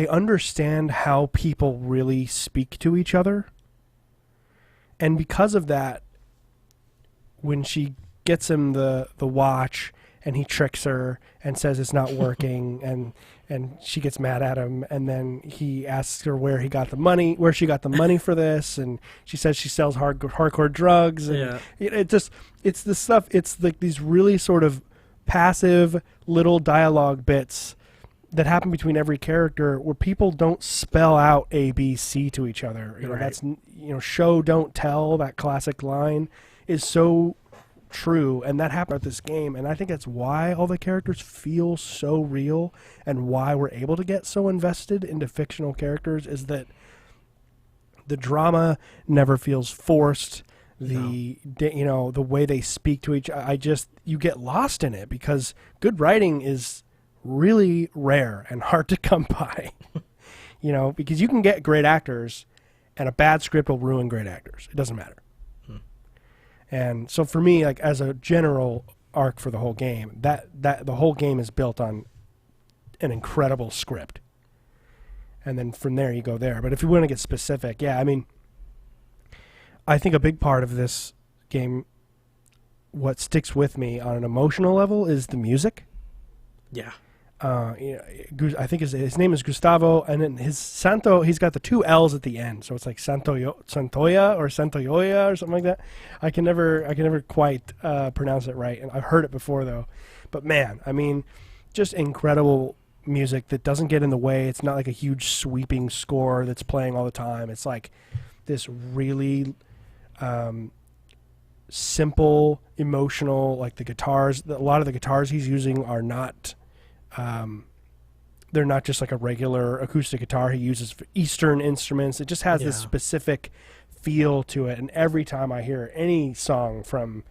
understand how people really speak to each other, and because of that, when she gets him the watch and he tricks her and says it's not working, and she gets mad at him, and then he asks her where she got the money for this, and she says she sells hardcore drugs, and it's the stuff. It's like these really sort of passive little dialogue bits that happen between every character where people don't spell out A, B, C to each other. Right. That's show don't tell. That classic line is so true, and that happened at this game, and I think that's why all the characters feel so real, and why we're able to get so invested into fictional characters, is that the drama never feels forced. The way they speak to each other, you get lost in it, because good writing is really rare and hard to come by. Because you can get great actors, and a bad script will ruin great actors. It doesn't matter. And so for me, like, as a general arc for the whole game, that the whole game is built on an incredible script. And then from there you go there. But if you want to get specific, I think a big part of this game, what sticks with me on an emotional level, is the music. Yeah. I think his name is Gustavo, and then his Santo, he's got the two L's at the end, so it's like Santoya or Santoyoya or something like that. I can never quite pronounce it right, and I've heard it before though. But man, I mean, just incredible music that doesn't get in the way. It's not like a huge sweeping score that's playing all the time. It's like this really simple, emotional, like the guitars. A lot of the guitars he's using are not. They're not just like a regular acoustic guitar he uses for Eastern instruments. It just has this specific feel to it. And every time I hear any song from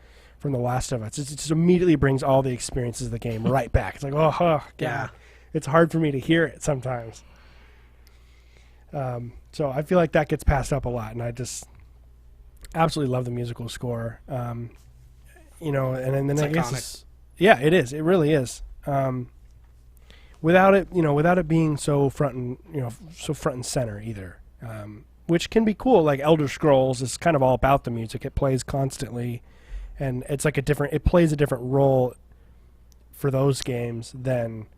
The Last of Us, it just immediately brings all the experiences of the game right back. It's like, oh God. Yeah. It's hard for me to hear it sometimes. So I feel like that gets passed up a lot, and I just absolutely love the musical score. And then it's I iconic. guess it is. It really is. Without it being so front and center either, which can be cool. Like Elder Scrolls is kind of all about the music. It plays constantly, and it's like it plays a different role for those games than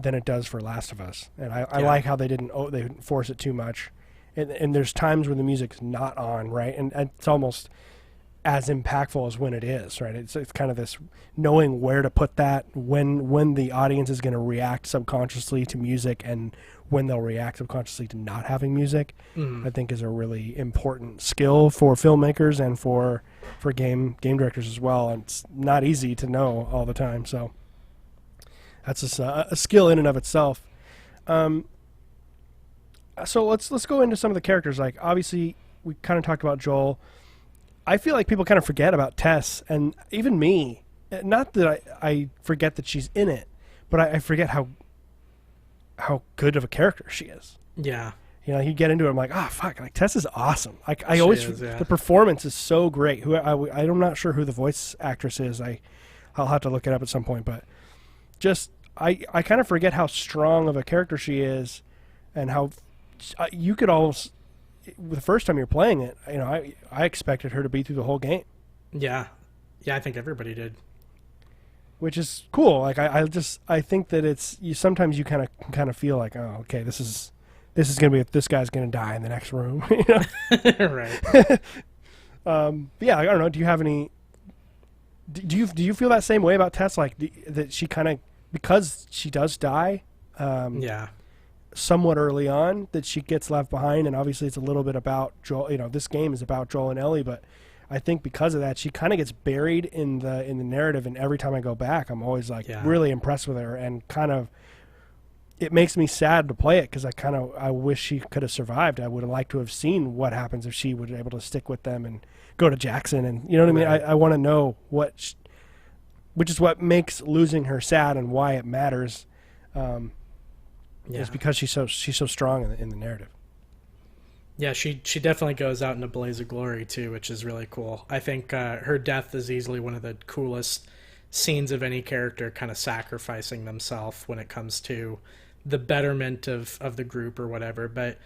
it does for Last of Us. And I like how they didn't force it too much, and there's times when the music's not on, right, and it's almost as impactful as when it is, right? It's kind of this knowing where to put that, when the audience is going to react subconsciously to music, and when they'll react subconsciously to not having music. I think is a really important skill for filmmakers and for game directors as well. And it's not easy to know all the time. So that's just a skill in and of itself. So let's go into some of the characters. Like, obviously, we kind of talked about Joel. I feel like people kind of forget about Tess, and even me. Not that I forget that she's in it, but I forget how good of a character she is. Yeah. You know, you get into it, I'm like, fuck, like Tess is awesome. Like the performance is so great. I'm not sure who the voice actress is. I'll have to look it up at some point, but just I kind of forget how strong of a character she is, and how you could almost, the first time you're playing it, you know, I expected her to be through the whole game. Yeah, I think everybody did. Which is cool. Like I think that sometimes you kind of feel like, oh, okay, this is gonna be, this guy's gonna die in the next room. You know? Right. Yeah, I don't know. Do you have any? Do you feel that same way about Tess? Like that she kind of, because she does die. Yeah. Somewhat early on, that she gets left behind, and obviously it's a little bit about Joel. You know, this game is about Joel and Ellie, but I think because of that, she kind of gets buried in the narrative. And every time I go back, I'm always like really impressed with her, and kind of, it makes me sad to play it, because I wish she could have survived. I would have liked to have seen what happens if she would be able to stick with them and go to Jackson, and you know what I mean. I want to know which is what makes losing her sad, and why it matters. Is because she's so strong in the narrative. Yeah, she definitely goes out in a blaze of glory too, which is really cool. I think her death is easily one of the coolest scenes of any character kind of sacrificing themselves when it comes to the betterment of the group or whatever. But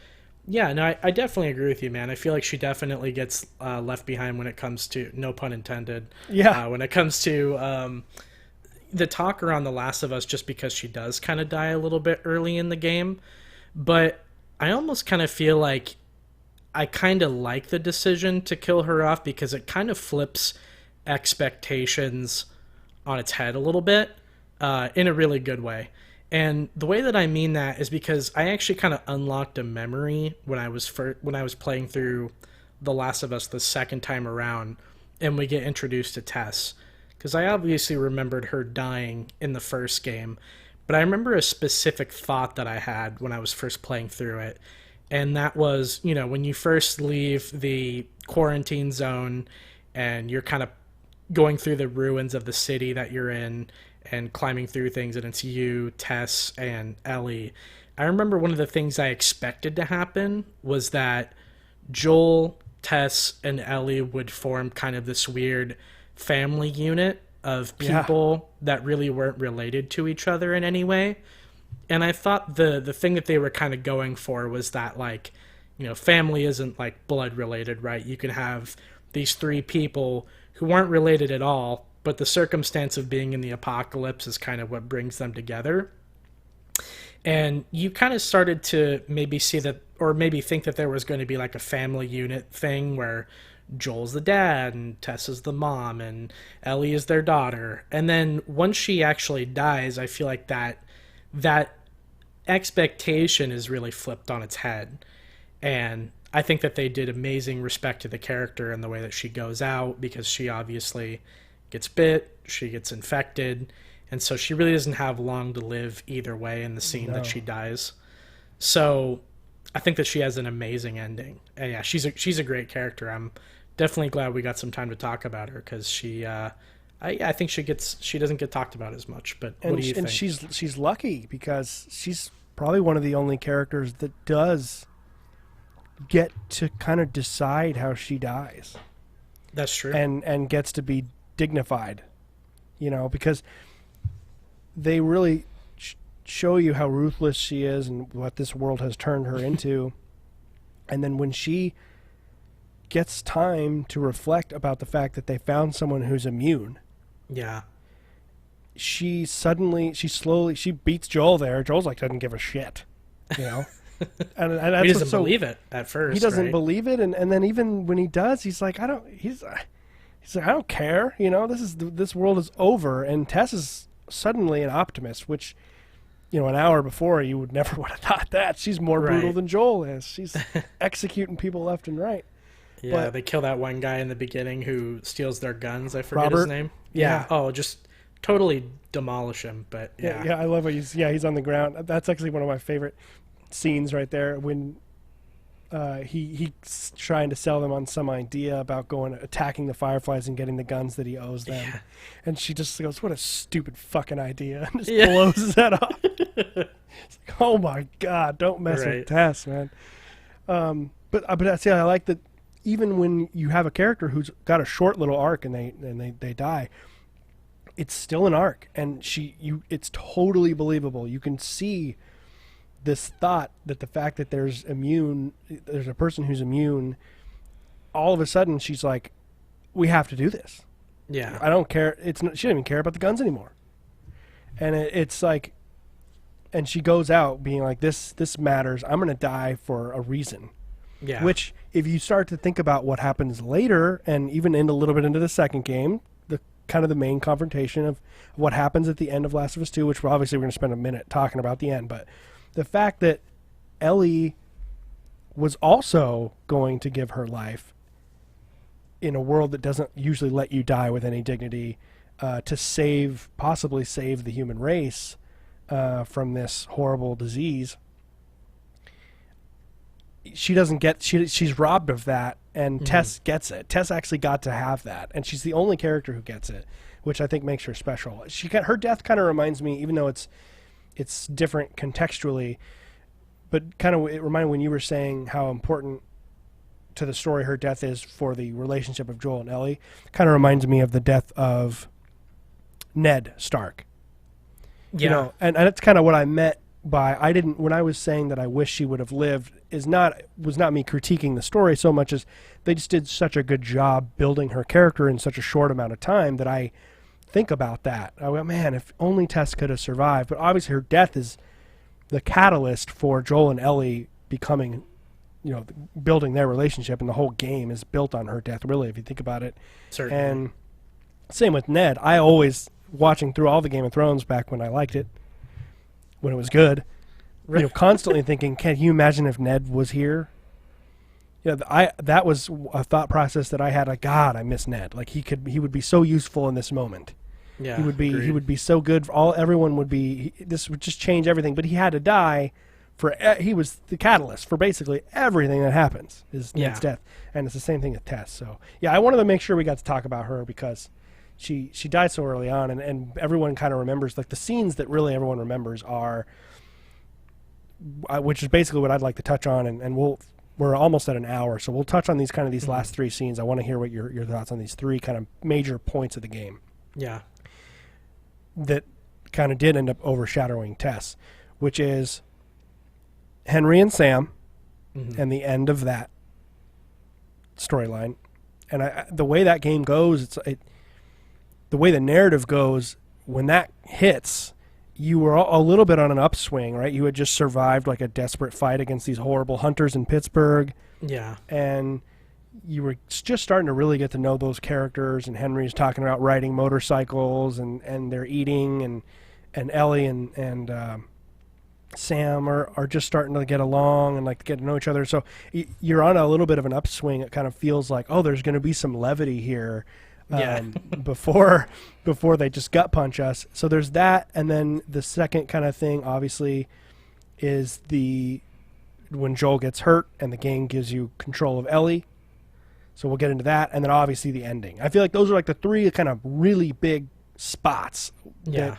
yeah, no, I definitely agree with you, man. I feel like she definitely gets left behind when it comes to, no pun intended, when it comes to the talk around The Last of Us, just because she does kind of die a little bit early in the game. But I almost kind of feel like I kind of like the decision to kill her off, because it kind of flips expectations on its head a little bit, in a really good way. And the way that I mean that is because I actually kind of unlocked a memory when I was playing through The Last of Us the second time around, and we get introduced to Tess. Because I obviously remembered her dying in the first game, but I remember a specific thought that I had when I was first playing through it. And that was, you know, when you first leave the quarantine zone and you're kind of going through the ruins of the city that you're in and climbing through things, and it's you, Tess, and Ellie. I remember one of the things I expected to happen was that Joel, Tess, and Ellie would form kind of this weird family unit of people that really weren't related to each other in any way. And I thought the thing that they were kind of going for was that, like, you know, family isn't like blood related, right? You can have these three people who aren't related at all, but the circumstance of being in the apocalypse is kind of what brings them together. And you kind of started to maybe see that, or maybe think that there was going to be like a family unit thing where Joel's the dad and Tessa's the mom and Ellie is their daughter. And then once she actually dies, I feel like that expectation is really flipped on its head. And I think that they did amazing respect to the character and the way that she goes out, because she obviously gets bit, she gets infected, and so she really doesn't have long to live either way in the scene that she dies. So I think that she has an amazing ending. And yeah, she's a great character. I'm definitely glad we got some time to talk about her, because she I think she doesn't get talked about as much. But what do you think? And she's lucky, because she's probably one of the only characters that does get to kind of decide how she dies. That's true. And gets to be dignified, you know, because they really show you how ruthless she is and what this world has turned her into. And then when she gets time to reflect about the fact that they found someone who's immune, she beats Joel there. Joel's like, doesn't give a shit, you know. and that's he doesn't believe it at first. He doesn't believe it, and then even when he does, he's like, he's like, I don't care, you know. This world is over. And Tess is suddenly an optimist, which, you know, an hour before you would never would have thought that. She's more brutal than Joel is. She's executing people left and right. Yeah, but they kill that one guy in the beginning who steals their guns. I forget his name. Yeah. Oh, just totally demolish him. But yeah, I love how he's on the ground. That's actually one of my favorite scenes right there, when he's trying to sell them on some idea about going attacking the Fireflies and getting the guns that he owes them. Yeah. And she just goes, "What a stupid fucking idea," and just blows that off. It's like, oh my God, don't mess with Tess, man. But I like that even when you have a character who's got a short little arc and they die, it's still an arc, and it's totally believable. You can see this thought that the fact that there's a person who's immune, all of a sudden she's like, we have to do this. Yeah. I don't care. She doesn't even care about the guns anymore. And it's like, and she goes out being like, this matters. I'm going to die for a reason. Yeah. Which, if you start to think about what happens later, and even a little bit into the second game, the main confrontation of what happens at the end of Last of Us 2, which we're going to spend a minute talking about the end, but the fact that Ellie was also going to give her life in a world that doesn't usually let you die with any dignity, to possibly save the human race from this horrible disease. She's robbed of that, and Tess gets it. Tess actually got to have that, and she's the only character who gets it, which I think makes her special. Her death kind of reminds me, even though it's different contextually, but it reminded me when you were saying how important to the story her death is for the relationship of Joel and Ellie. Kind of reminds me of the death of Ned Stark. Yeah. You know, and that's kind of what I meant by when I was saying that I wish she would have lived was not me critiquing the story so much as they just did such a good job building her character in such a short amount of time that I think about that. I go, man, if only Tess could have survived. But obviously her death is the catalyst for Joel and Ellie becoming, building their relationship, and the whole game is built on her death, really, if you think about it. Certainly. And same with Ned. I always, watching through all the Game of Thrones back when I liked it, when it was good, constantly thinking, can you imagine if Ned was here? That was a thought process that I had. Like, God, I miss Ned. Like, he would be so useful in this moment. Yeah, he would be so good. Everyone would be. This would just change everything. But he had to die. He was the catalyst for basically everything that happens. Is Ned's death, and it's the same thing with Tess. So yeah, I wanted to make sure we got to talk about her because she died so early on, and everyone kind of remembers, like, the scenes that really everyone remembers are, which is basically what I'd like to touch on, and we're almost at an hour, so we'll touch on these last three scenes. I want to hear what your thoughts on these three kind of major points of the game. Yeah. That kind of did end up overshadowing Tess, which is Henry and Sam, and the end of that storyline. And the way that game goes, the way the narrative goes, when that hits, you were a little bit on an upswing, right? You had just survived like a desperate fight against these horrible hunters in Pittsburgh. Yeah. And you were just starting to really get to know those characters, and Henry's talking about riding motorcycles, and they're eating, and Ellie and Sam are just starting to get along and like get to know each other. So you're on a little bit of an upswing. It kind of feels like, oh, there's going to be some levity here before they just gut punch us. So there's that, and then the second kind of thing, obviously, is when Joel gets hurt and the game gives you control of Ellie. So we'll get into that, and then obviously the ending. I feel like those are like the three kind of really big spots. Yeah.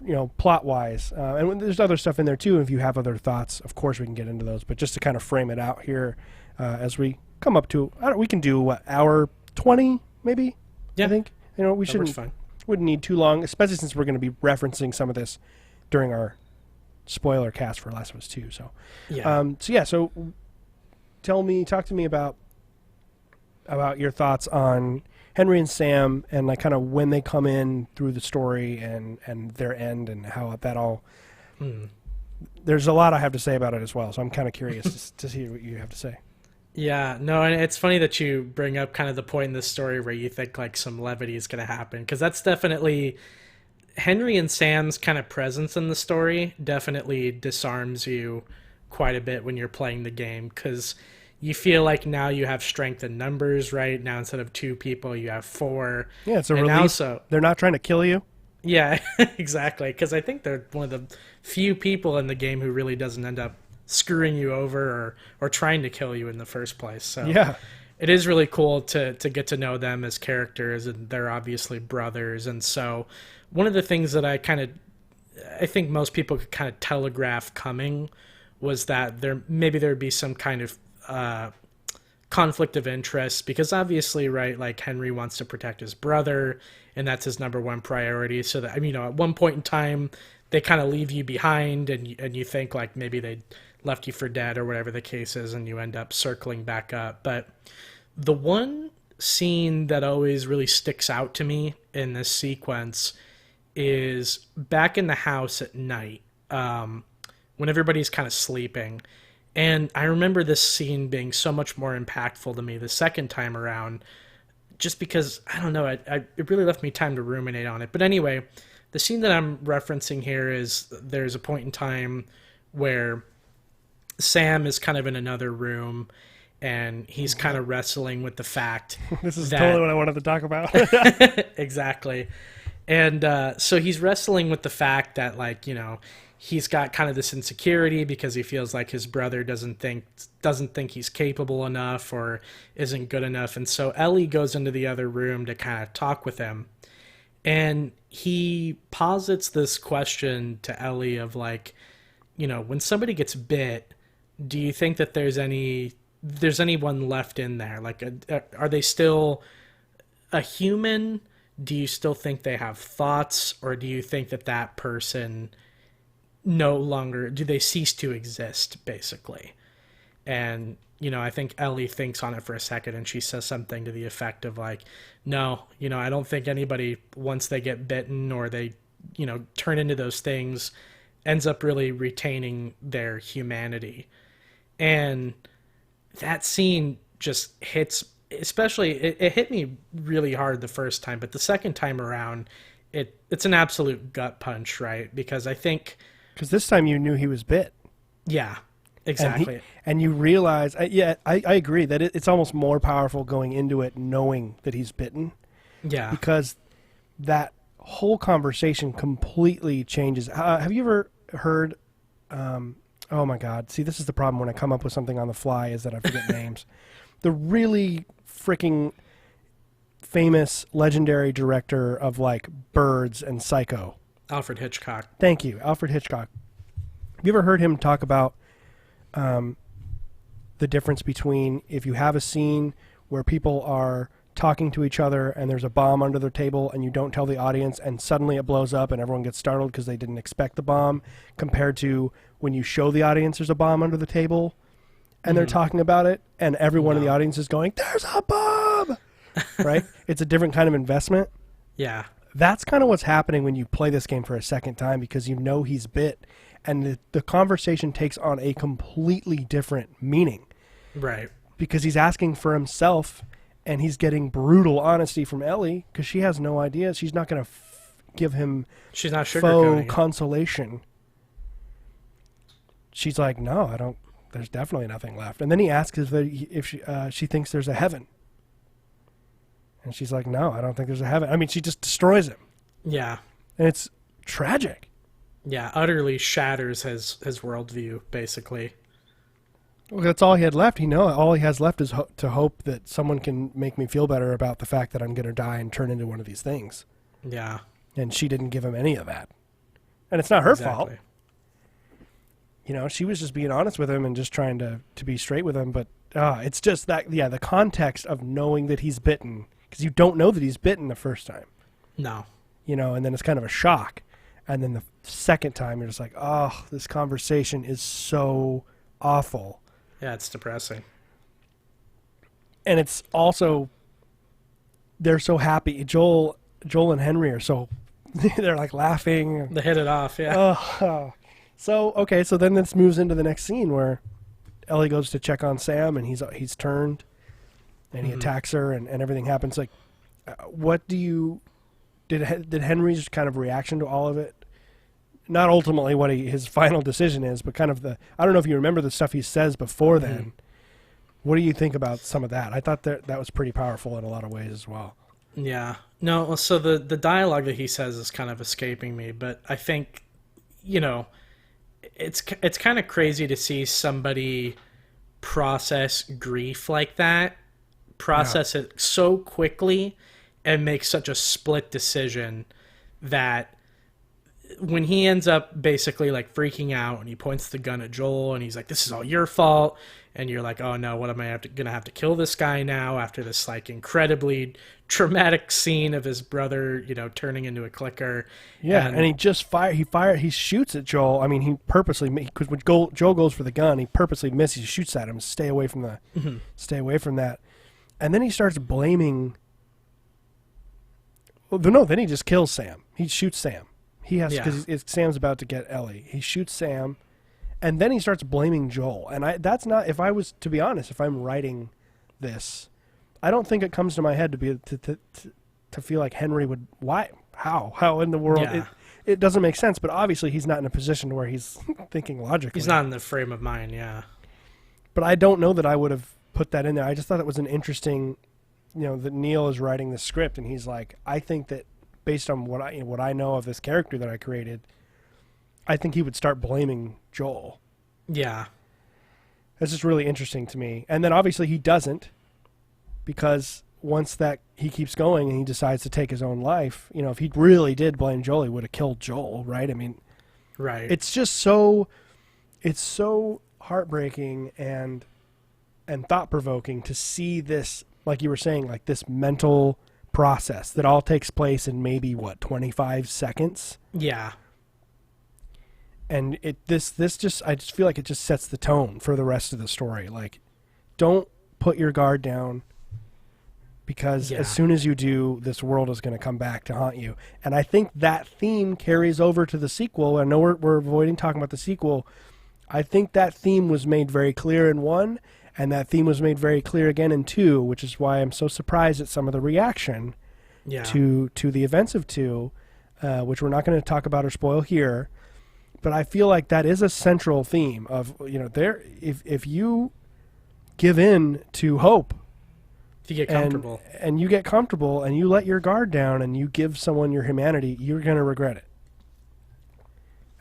That, plot-wise. And there's other stuff in there, too. If you have other thoughts, of course we can get into those. But just to kind of frame it out here as we come up to, we can do, hour 20, maybe? Yeah. I think. Wouldn't need too long, especially since we're going to be referencing some of this during our spoiler cast for Last of Us 2. So, so talk to me about your thoughts on Henry and Sam, and like kind of when they come in through the story and their end, and how that all. There's a lot I have to say about it as well, so I'm kind of curious to see what you have to say. Yeah, no, and it's funny that you bring up kind of the point in this story where you think like some levity is going to happen, because that's definitely Henry and Sam's kind of presence in the story definitely disarms you quite a bit when you're playing the game, because you feel like now you have strength in numbers, right? Now instead of 2 people, you have 4. Yeah, it's a relief. They're not trying to kill you. Yeah, exactly, because I think they're one of the few people in the game who really doesn't end up screwing you over or trying to kill you in the first place. So Yeah. it is really cool to get to know them as characters, and they're obviously brothers. And so one of the things that I think most people could kind of telegraph coming was that there'd be some kind of conflict of interest, because obviously, right, like Henry wants to protect his brother, and that's his number one priority. So that, I mean, at one point in time, they kind of leave you behind, and you think like maybe they left you for dead or whatever the case is, and you end up circling back up. But the one scene that always really sticks out to me in this sequence is back in the house at night, when everybody's kind of sleeping. And I remember this scene being so much more impactful to me the second time around, just because, I don't know, it really left me time to ruminate on it. But anyway, the scene that I'm referencing here is there's a point in time where Sam is kind of in another room, and he's kind of wrestling with the fact this is totally what I wanted to talk about. Exactly. And so he's wrestling with the fact that, like, you know, he's got kind of this insecurity because he feels like his brother doesn't think he's capable enough or isn't good enough. And so Ellie goes into the other room to kind of talk with him. And he posits this question to Ellie of, like, you know, when somebody gets bit, do you think that there's anyone left in there? Like, are they still a human? Do you still think they have thoughts, or do you think that person no longer, do they cease to exist, basically? And, you know, I think Ellie thinks on it for a second, and she says something to the effect of, like, no, you know, I don't think anybody, once they get bitten or they, you know, turn into those things, ends up really retaining their humanity. And that scene just hits, especially, it hit me really hard the first time, but the second time around, it's an absolute gut punch, right? Because I think... Because this time you knew he was bit. Yeah, exactly. And you realize, I agree that it's almost more powerful going into it knowing that he's bitten. Yeah. Because that whole conversation completely changes. Have you ever heard... oh my God. See, this is the problem when I come up with something on the fly, is that I forget names. The really freaking famous, legendary director of, like, Birds and Psycho. Alfred Hitchcock. Thank you, Alfred Hitchcock. Have you ever heard him talk about the difference between if you have a scene where people are talking to each other and there's a bomb under their table and you don't tell the audience and suddenly it blows up and everyone gets startled because they didn't expect the bomb, compared to when you show the audience there's a bomb under the table and they're talking about it and everyone in the audience is going, "There's a bomb!" Right? It's a different kind of investment. Yeah. That's kind of what's happening when you play this game for a second time, because you know he's bit, and the conversation takes on a completely different meaning. Right. Because he's asking for himself, and he's getting brutal honesty from Ellie, because she has no idea. She's not going to give him She's not faux consolation. She's like, no, I don't. There's definitely nothing left. And then he asks if she thinks there's a heaven. And she's like, no, I don't think there's a heaven. I mean, she just destroys him. Yeah. And it's tragic. Yeah, utterly shatters his worldview, basically. Well, that's all he had left. All he has left is to hope that someone can make me feel better about the fact that I'm going to die and turn into one of these things. Yeah. And she didn't give him any of that. And it's not her fault. You know, she was just being honest with him and just trying to be straight with him. But it's just that, yeah, the context of knowing that he's bitten, because you don't know that he's bitten the first time. No. You know, and then it's kind of a shock. And then the second time, you're just like, oh, this conversation is so awful. Yeah, it's depressing. And it's also, they're so happy. Joel and Henry are so, they're like laughing. They hit it off, yeah. So then this moves into the next scene where Ellie goes to check on Sam, and he's turned, and he attacks her, and everything happens. Like, what do you... Did Henry's kind of reaction to all of it, not ultimately what his final decision is, but kind of I don't know if you remember the stuff he says before then. What do you think about some of that? I thought that was pretty powerful in a lot of ways as well. Yeah. No, so the dialogue that he says is kind of escaping me, but I think, you know, it's kind of crazy to see somebody process grief like that, Yeah. process it so quickly, and make such a split decision that when he ends up basically like freaking out and he points the gun at Joel and he's like, "This is all your fault," and you're like, "Oh no, what am I gonna have to kill this guy now?" After this like incredibly traumatic scene of his brother, turning into a clicker, Yeah, and and he shoots at Joel. I mean, he purposely, because when Joel goes for the gun, he purposely misses. He shoots at him. Stay away from that. And then he starts blaming. Well, no, then he just kills Sam. He shoots Sam. He has yeah, because Sam's about to get Ellie. He shoots Sam, and then he starts blaming Joel. And that's not. If I was to be honest, if I'm writing this, I don't think it comes to my head to feel like Henry would. Why? How in the world? yeah. It doesn't make sense. But obviously, he's not in a position where he's thinking logically. He's not in the frame of mind. Yeah, But I don't know that I would have put that in there. I just thought it was an interesting. That Neil is writing the script, and he's like, I think that based on what I know of this character that I created, I think he would start blaming Joel. yeah, It's just really interesting to me. And then obviously he doesn't, because once that he keeps going and he decides to take his own life, if he really did blame Joel, he would have killed Joel, right? I mean, right. it's so heartbreaking and thought provoking to see this, like you were saying, like this mental process that all takes place in maybe 25 seconds. Yeah, And I just feel like it just sets the tone for the rest of the story. Like, don't put your guard down, because yeah, as soon as you do, this world is going to come back to haunt you. And I think that theme carries over to the sequel. I know we're avoiding talking about the sequel. I think that theme was made very clear in 1, and that theme was made very clear again in 2, which is why I'm so surprised at some of the reaction yeah, to the events of 2, which we're not going to talk about or spoil here. But I feel like that is a central theme of, if you give in to hope, if you get comfortable. and you get comfortable and you let your guard down and you give someone your humanity, you're going to regret it.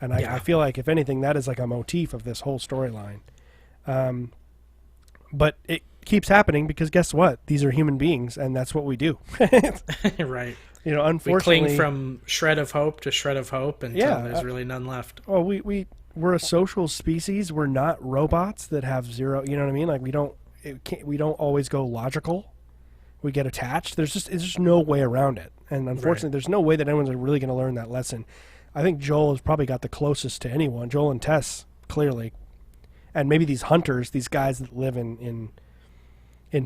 And Yeah, I feel like, if anything, that is like a motif of this whole storyline. But it keeps happening because guess what? These are human beings, and that's what we do. right. Unfortunately, We cling from shred of hope to shred of hope until there's really none left. well, we're a social species. We're not robots that have zero. You know what I mean? Like we don't always go logical. We get attached. It's just no way around it. And unfortunately, Right. there's no way that anyone's really going to learn that lesson. I think Joel has probably got the closest to anyone. Joel and Tess, clearly. And maybe these hunters, these guys that live in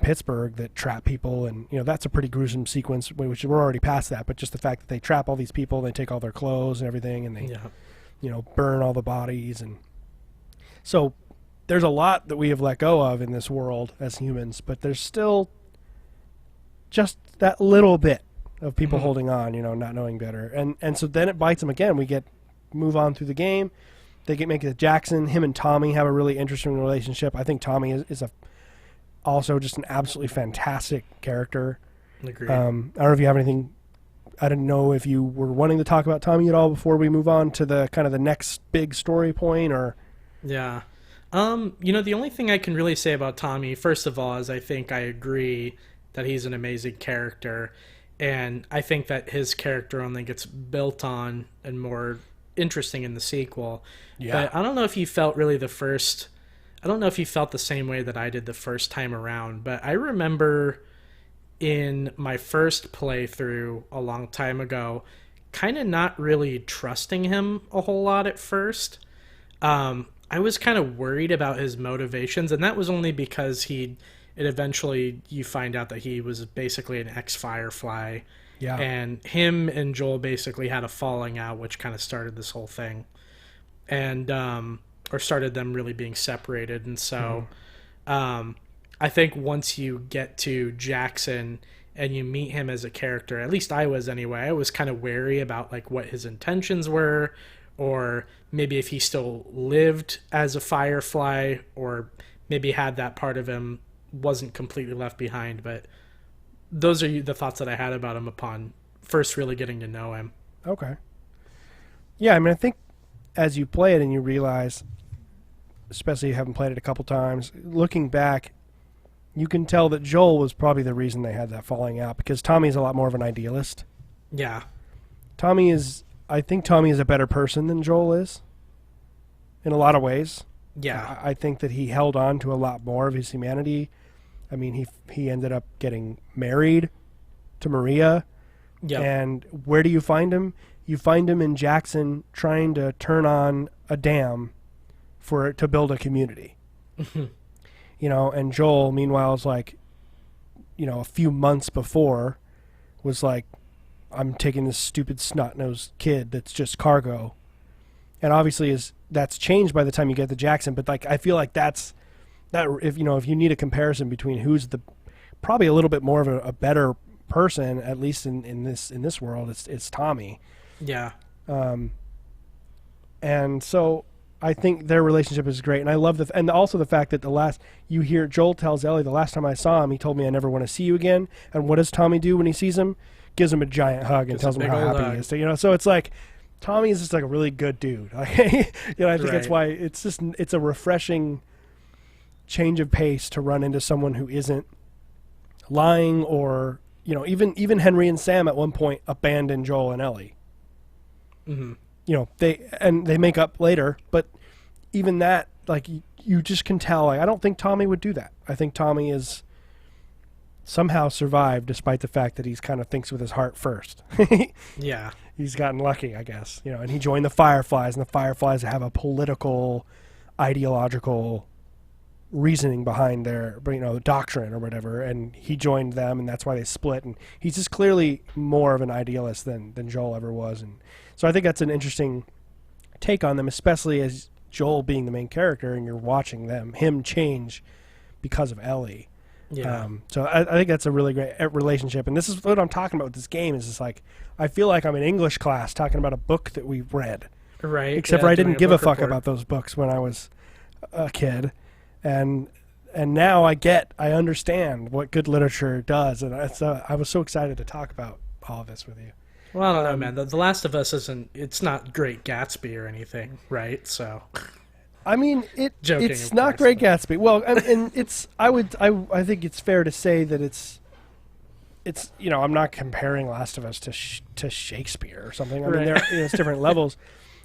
Pittsburgh that trap people, and that's a pretty gruesome sequence, which we're already past that, but just the fact that they trap all these people, they take all their clothes and everything, and they Yeah, burn all the bodies. And so there's a lot that we have let go of in this world as humans, but there's still just that little bit of people holding on, not knowing better. And so then it bites them again. We move on through the game. They make it Jackson. Him and Tommy have a really interesting relationship. I think Tommy is also just an absolutely fantastic character. agreed. I don't know if you have anything. I didn't know if you were wanting to talk about Tommy at all before we move on to the kind of the next big story point, or Yeah. The only thing I can really say about Tommy, first of all, is I think I agree that he's an amazing character. And I think that his character only gets built on and more interesting in the sequel. Yeah. But I don't know if you felt I don't know if you felt the same way that I did the first time around, but I remember in my first playthrough a long time ago, kind of not really trusting him a whole lot at first. I was kind of worried about his motivations, and that was only because eventually you find out that he was basically an ex-Firefly. Yeah. And him and Joel basically had a falling out, which kind of started this whole thing. And, or started them really being separated. And so, I think once you get to Jackson and you meet him as a character, at least I was anyway, I was kind of wary about like what his intentions were, or maybe if he still lived as a Firefly, or maybe had that part of him wasn't completely left behind. But those are the thoughts that I had about him upon first really getting to know him. Okay. Yeah, I mean, I think as you play it and you realize, especially if you haven't played it a couple times, looking back, you can tell that Joel was probably the reason they had that falling out, because Tommy's a lot more of an idealist. Yeah. I think Tommy is a better person than Joel is in a lot of ways. Yeah. I think that he held on to a lot more of his humanity. I mean, he ended up getting married to Maria. Yep. And where do you find him? You find him in Jackson trying to turn on a dam to build a community. You know, and Joel, meanwhile, is like, you know, a few months before was like, I'm taking this stupid snot-nosed kid that's just cargo. And obviously that's changed by the time you get to Jackson, but like I feel like that's that if you need a comparison between who's probably a little bit more of a better person, at least in this world, it's Tommy. Yeah. And so I think their relationship is great, and I love and also the fact that you hear Joel tells Ellie, the last time I saw him, he told me I never want to see you again. And what does Tommy do when he sees him? Gives him a giant hug and tells him how happy he is. So, so it's like Tommy is just like a really good dude. I think that's why it's a refreshing change of pace to run into someone who isn't lying, or even Henry and Sam at one point abandoned Joel and Ellie. Mm-hmm. They make up later, but even that, like, you just can tell. Like, I don't think Tommy would do that. I think Tommy is somehow survived despite the fact that he's kind of thinks with his heart first. Yeah. He's gotten lucky, I guess. And he joined the Fireflies, and the Fireflies have a political, ideological reasoning behind their doctrine or whatever, and he joined them, and that's why they split. And he's just clearly more of an idealist than Joel ever was. And so I think that's an interesting take on them, especially as Joel being the main character and you're watching him change because of Ellie. Yeah. So I think that's a really great relationship. And this is what I'm talking about with this game, is just like, I feel like I'm in English class talking about a book that we read. Right. Except for I didn't give a fuck about those books when I was a kid. And now I understand what good literature does. And I was so excited to talk about all of this with you. Well, I don't know, man. The Last of Us it's not Great Gatsby or anything, right? So, I mean, it's not course, Great Gatsby. Well, and I think it's fair to say that it's I'm not comparing Last of Us to Shakespeare or something. I mean, it's different levels,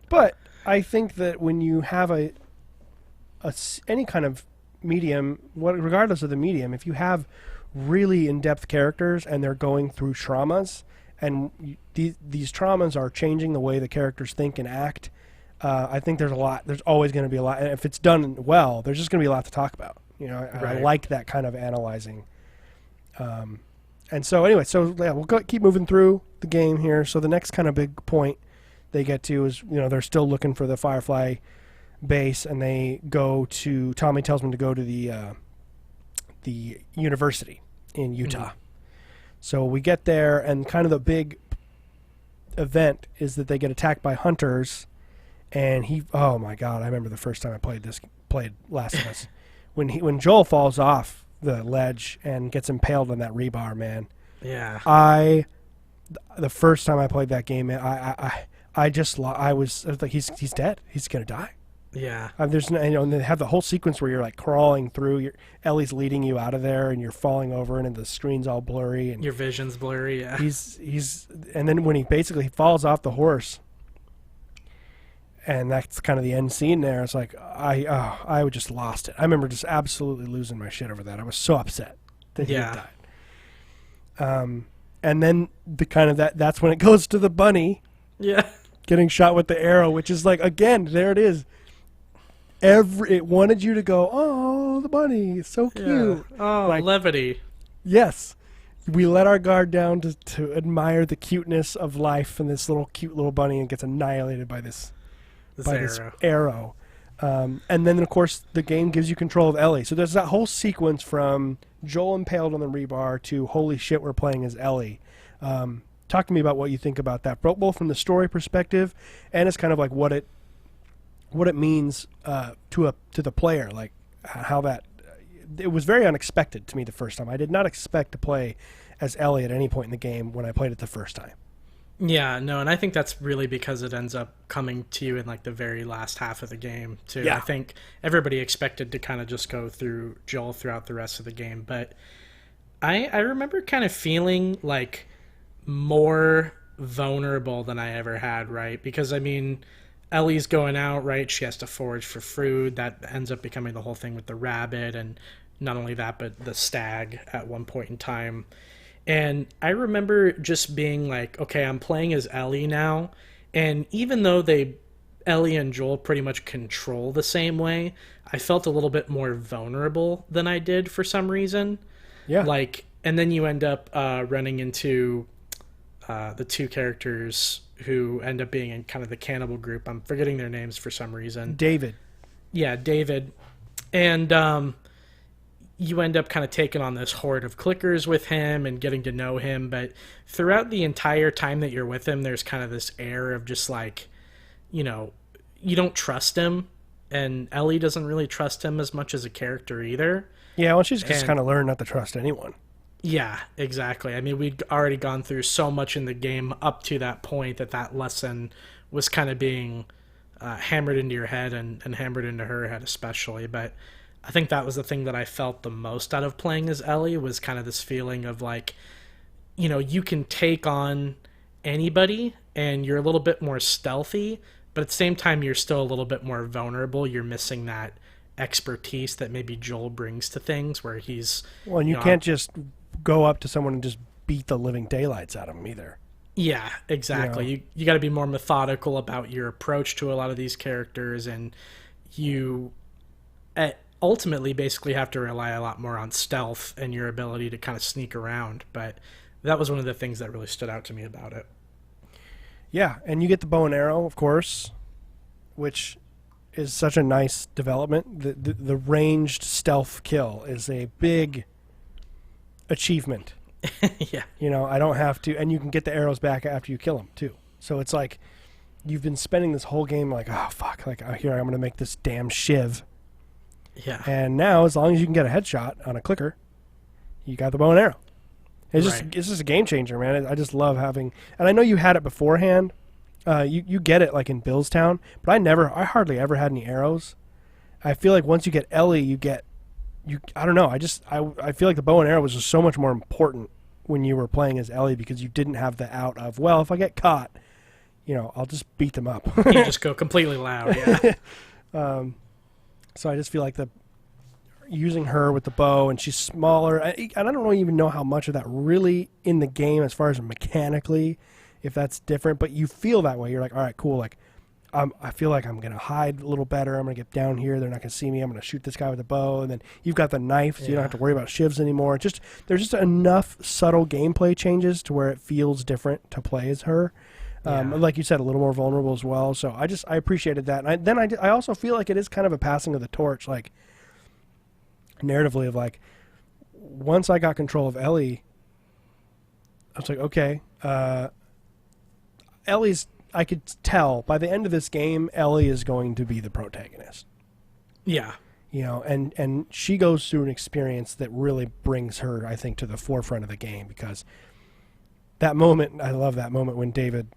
but I think that when you have any kind of medium, regardless of the medium, if you have really in-depth characters and they're going through traumas, and these traumas are changing the way the characters think and act, I think there's always going to be a lot. And if it's done well, there's just going to be a lot to talk about. I like that kind of analyzing. And so anyway, we'll keep moving through the game here. So the next kind of big point they get to is, they're still looking for the Firefly base, and Tommy tells them to go to the university in Utah. Mm-hmm. So we get there, and kind of the big event is that they get attacked by hunters, and oh my God, I remember the first time I played Last of Us. when Joel falls off the ledge and gets impaled on that rebar, man. Yeah. The first time I played that game, I was like, he's dead. He's going to die. Yeah. And they have the whole sequence where you're like crawling through. Ellie's leading you out of there, and you're falling over, and the screen's all blurry, and your vision's blurry. Yeah. And then when he basically falls off the horse, and that's kind of the end scene there. It's like I just lost it. I remember just absolutely losing my shit over that. I was so upset that he had died. And then that's when it goes to the bunny. Yeah. Getting shot with the arrow, which is like, again, there it is. It wanted you to go, oh, the bunny, it's so cute. Yeah. Oh, like, levity. Yes. We let our guard down to admire the cuteness of life, and this cute little bunny, and gets annihilated by this arrow. And then, of course, the game gives you control of Ellie. So there's that whole sequence from Joel impaled on the rebar to holy shit, we're playing as Ellie. Talk to me about what you think about that, both from the story perspective and as kind of like what it means to the player, like how that it was very unexpected to me the first time. I did not expect to play as Ellie at any point in the game when I played it the first time. Yeah, no, and I think that's really because it ends up coming to you in like the very last half of the game too. I Yeah. think everybody expected to kind of just go through Joel throughout the rest of the game, but I remember kind of feeling like more vulnerable than I ever had, right? Because I mean, Ellie's going out, right? She has to forage for food. That ends up becoming the whole thing with the rabbit, and not only that, but the stag at one point in time. And I remember just being like, okay, I'm playing as Ellie now. And even though Ellie and Joel pretty much control the same way, I felt a little bit more vulnerable than I did for some reason. Yeah. Like, and then you end up running into the two characters who end up being in kind of the cannibal group. I'm forgetting their names for some reason. David. Yeah, David. And you end up kind of taking on this horde of clickers with him and getting to know him. But throughout the entire time that you're with him, there's kind of this air of just like, you know, you don't trust him. And Ellie doesn't really trust him as much as a character either. Yeah, well, she's just kind of learned not to trust anyone. Yeah, exactly. I mean, we'd already gone through so much in the game up to that point that lesson was kind of being hammered into your head and hammered into her head especially. But I think that was the thing that I felt the most out of playing as Ellie was kind of this feeling of like, you know, you can take on anybody and you're a little bit more stealthy, but at the same time, you're still a little bit more vulnerable. You're missing that expertise that maybe Joel brings to things where he's... Well, and you can't just go up to someone and just beat the living daylights out of them either. Yeah, exactly. You got to be more methodical about your approach to a lot of these characters, and you ultimately basically have to rely a lot more on stealth and your ability to kind of sneak around. But that was one of the things that really stood out to me about it. Yeah, and you get the bow and arrow, of course, which is such a nice development. The ranged stealth kill is a big achievement. Yeah. You know, I don't have to, and you can get the arrows back after you kill them too. So it's like you've been spending this whole game like, oh fuck, like here I'm going to make this damn shiv. Yeah. And now, as long as you can get a headshot on a clicker, you got the bow and arrow. It's just a game changer, man. I just love having, and I know you had it beforehand. You get it like in Billstown, but I hardly ever had any arrows. I feel like once you get Ellie, I don't know. I feel like the bow and arrow was just so much more important when you were playing as Ellie because you didn't have the out of, well, if I get caught, you know, I'll just beat them up. You just go completely loud, yeah. So I just feel like using her with the bow, and she's smaller, and I don't even know how much of that really in the game as far as mechanically, if that's different, but you feel that way. You're like, all right, cool, like I feel like I'm going to hide a little better. I'm going to get down here. They're not going to see me. I'm going to shoot this guy with a bow. And then you've got the knife, so you don't have to worry about shivs anymore. There's just enough subtle gameplay changes to where it feels different to play as her. Like you said, a little more vulnerable as well. So I appreciated that. And I also feel like it is kind of a passing of the torch, like narratively of like, once I got control of Ellie, I was like, okay, I could tell by the end of this game, Ellie is going to be the protagonist. Yeah. You know, and she goes through an experience that really brings her, I think, to the forefront of the game, because that moment, I love that moment when David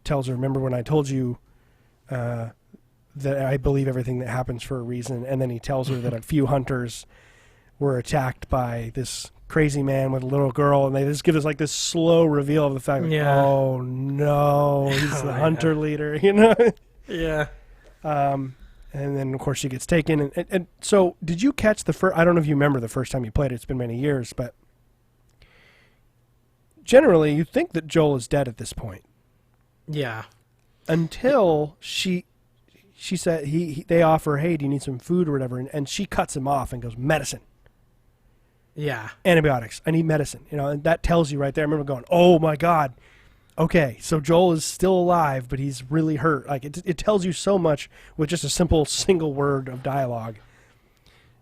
tells her, remember when I told you that I believe everything that happens for a reason, and then he tells her that a few hunters were attacked by this crazy man with a little girl, and they just give us like this slow reveal of the fact that, oh no, he's the hunter leader, you know? Yeah. And then of course she gets taken, and so did you catch I don't know if you remember the first time you played it, it's been many years, but generally you think that Joel is dead at this point. Yeah. Until she said, they offer, hey, do you need some food or whatever, and she cuts him off and goes, medicine. Yeah. Antibiotics. I need medicine. You know, and that tells you right there. I remember going, oh my God. Okay, so Joel is still alive, but he's really hurt. Like it tells you so much with just a single word of dialogue.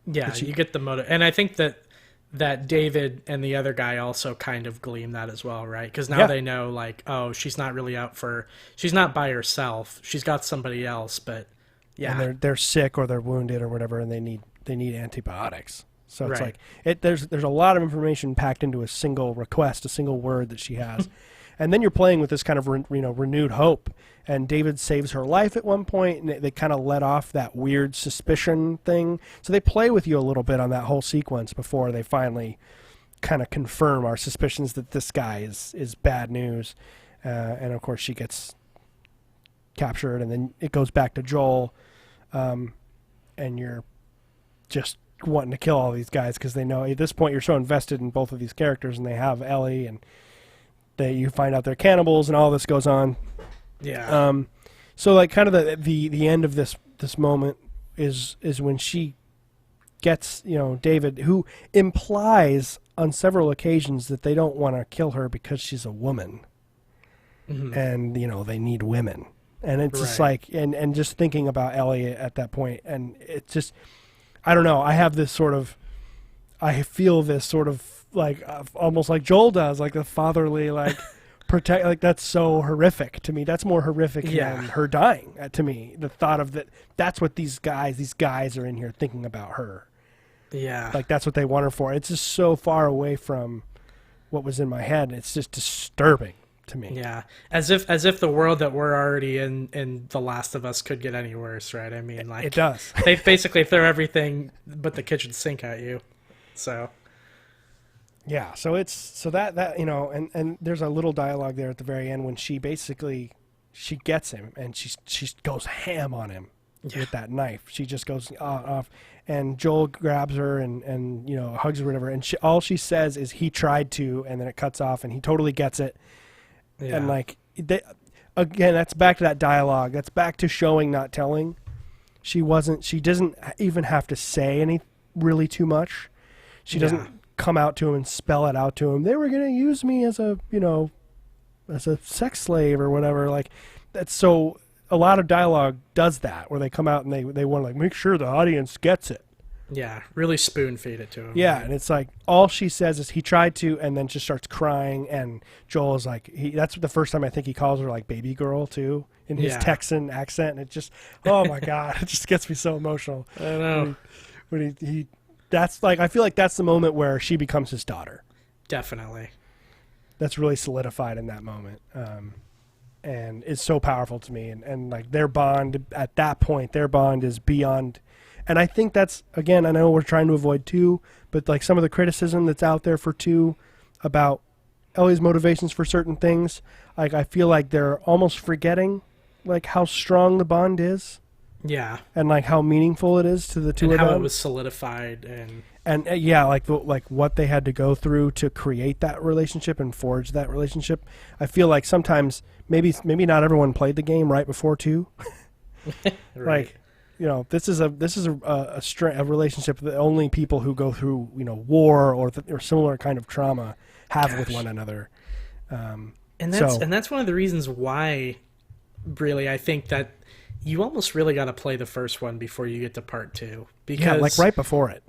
Yeah, you get the motive. And I think that David and the other guy also kind of glean that as well, right? Because now they know, like, oh, she's not really she's not by herself. She's got somebody else, but yeah. And they're sick or they're wounded or whatever, and they need antibiotics. So it's like there's a lot of information packed into a single request, a single word that she has. And then you're playing with this kind of renewed hope. And David saves her life at one point, and they kind of let off that weird suspicion thing. So they play with you a little bit on that whole sequence before they finally kind of confirm our suspicions that this guy is bad news. And of course she gets captured, and then it goes back to Joel, and you're just wanting to kill all these guys because they know at this point you're so invested in both of these characters, and they have Ellie, and you find out they're cannibals, and all this goes on. Yeah. So like kind of the end of this moment is when she gets, David, who implies on several occasions that they don't want to kill her because she's a woman. Mm-hmm. And they need women. And it's just like and just thinking about Ellie at that point, and it's just, I don't know, I feel this sort of like almost like Joel does, like the fatherly like protect, like that's so horrific to me. That's more horrific than her dying to me. The thought of that's what these guys are in here thinking about her. Yeah. Like that's what they want her for. It's just so far away from what was in my head. It's just disturbing to me. Yeah. As if the world that we're already in The Last of Us could get any worse, right? I mean, like it does. They basically throw everything but the kitchen sink at you. So yeah, so that and there's a little dialogue there at the very end when she gets him, and she goes ham on him with that knife. She just goes off, and Joel grabs her and hugs her or whatever, and all she says is he tried to, and then it cuts off, and he totally gets it. Yeah. And like again, that's back to that dialogue. That's back to showing, not telling. She doesn't even have to say any really too much. She doesn't come out to him and spell it out to him. They were going to use me as a sex slave or whatever. Like that's so a lot of dialogue does that, where they come out and they want to like make sure the audience gets it. Yeah, really spoon feed it to him. Yeah, and it's like all she says is he tried to, and then just starts crying. And Joel is like, that's the first time I think he calls her like baby girl too in his Texan accent, and it just, oh my god, it just gets me so emotional. I know when he that's like, I feel like that's the moment where she becomes his daughter. Definitely. That's really solidified in that moment. And it's so powerful to me. And like their bond at that point, is beyond. And I think that's, again, I know we're trying to avoid 2, but like some of the criticism that's out there for 2 about Ellie's motivations for certain things, like I feel like they're almost forgetting like how strong the bond is. Yeah. And like how meaningful it is to the two of them. And how it was solidified and like what they had to go through to create that relationship and forge that relationship. I feel like sometimes maybe not everyone played the game right before 2. Right. Like, this is a relationship that only people who go through war or similar kind of trauma have with one another. And that's one of the reasons why, really, I think that you almost really got to play the first one before you get to part 2, because like right before it.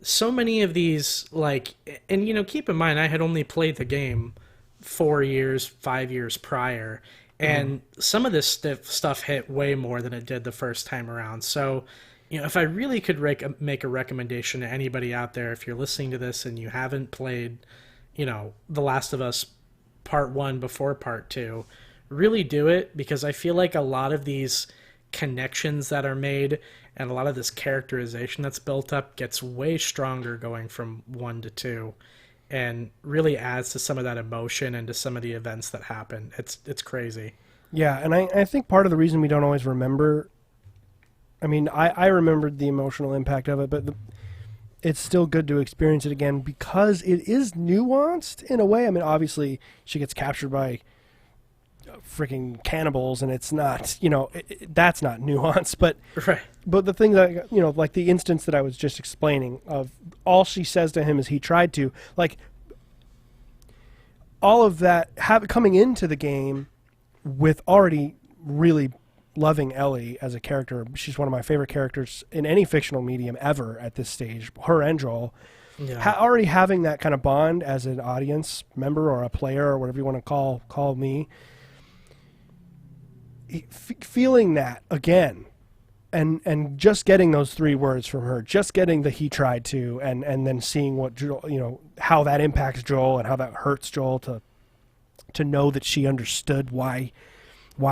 So many of these, like, and keep in mind, I had only played the game 4 years, 5 years prior, and some of this stuff hit way more than it did the first time around. So, if I really could make a recommendation to anybody out there, if you're listening to this and you haven't played, The Last of Us Part 1 before Part 2, really do it, because I feel like a lot of these connections that are made and a lot of this characterization that's built up gets way stronger going from 1 to 2, and really adds to some of that emotion and to some of the events that happen. It's crazy. Yeah, and I think part of the reason we don't always remember, I mean, I remembered the emotional impact of it, but it's still good to experience it again because it is nuanced in a way. I mean, obviously she gets captured by freaking cannibals, and it's not, that's not nuance, but right. But the thing that, like the instance that I was just explaining of all she says to him is he tried to, like, all of that coming into the game with already really loving Ellie as a character. She's one of my favorite characters in any fictional medium ever at this stage, her and Joel. Yeah. Already having that kind of bond as an audience member or a player or whatever you want to call me, feeling that again, and just getting those 3 words from her, just getting the he tried to, and then seeing what Joel, how that impacts Joel and how that hurts Joel to to know that she understood why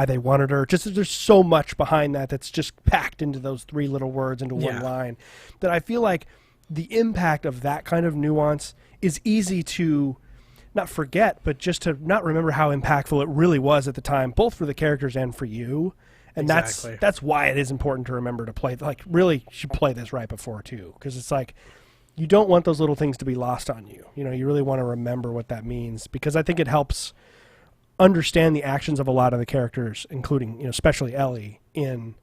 they wanted her. Just there's so much behind that that's just packed into those 3 little words into one line, that I feel like the impact of that kind of nuance is easy to not forget, but just to not remember how impactful it really was at the time, both for the characters and for you. And that's why it is important to remember to play. Like, really, you should play this right before too, because it's like you don't want those little things to be lost on you. You know, you really want to remember what that means, because I think it helps understand the actions of a lot of the characters, including, you know, especially Ellie in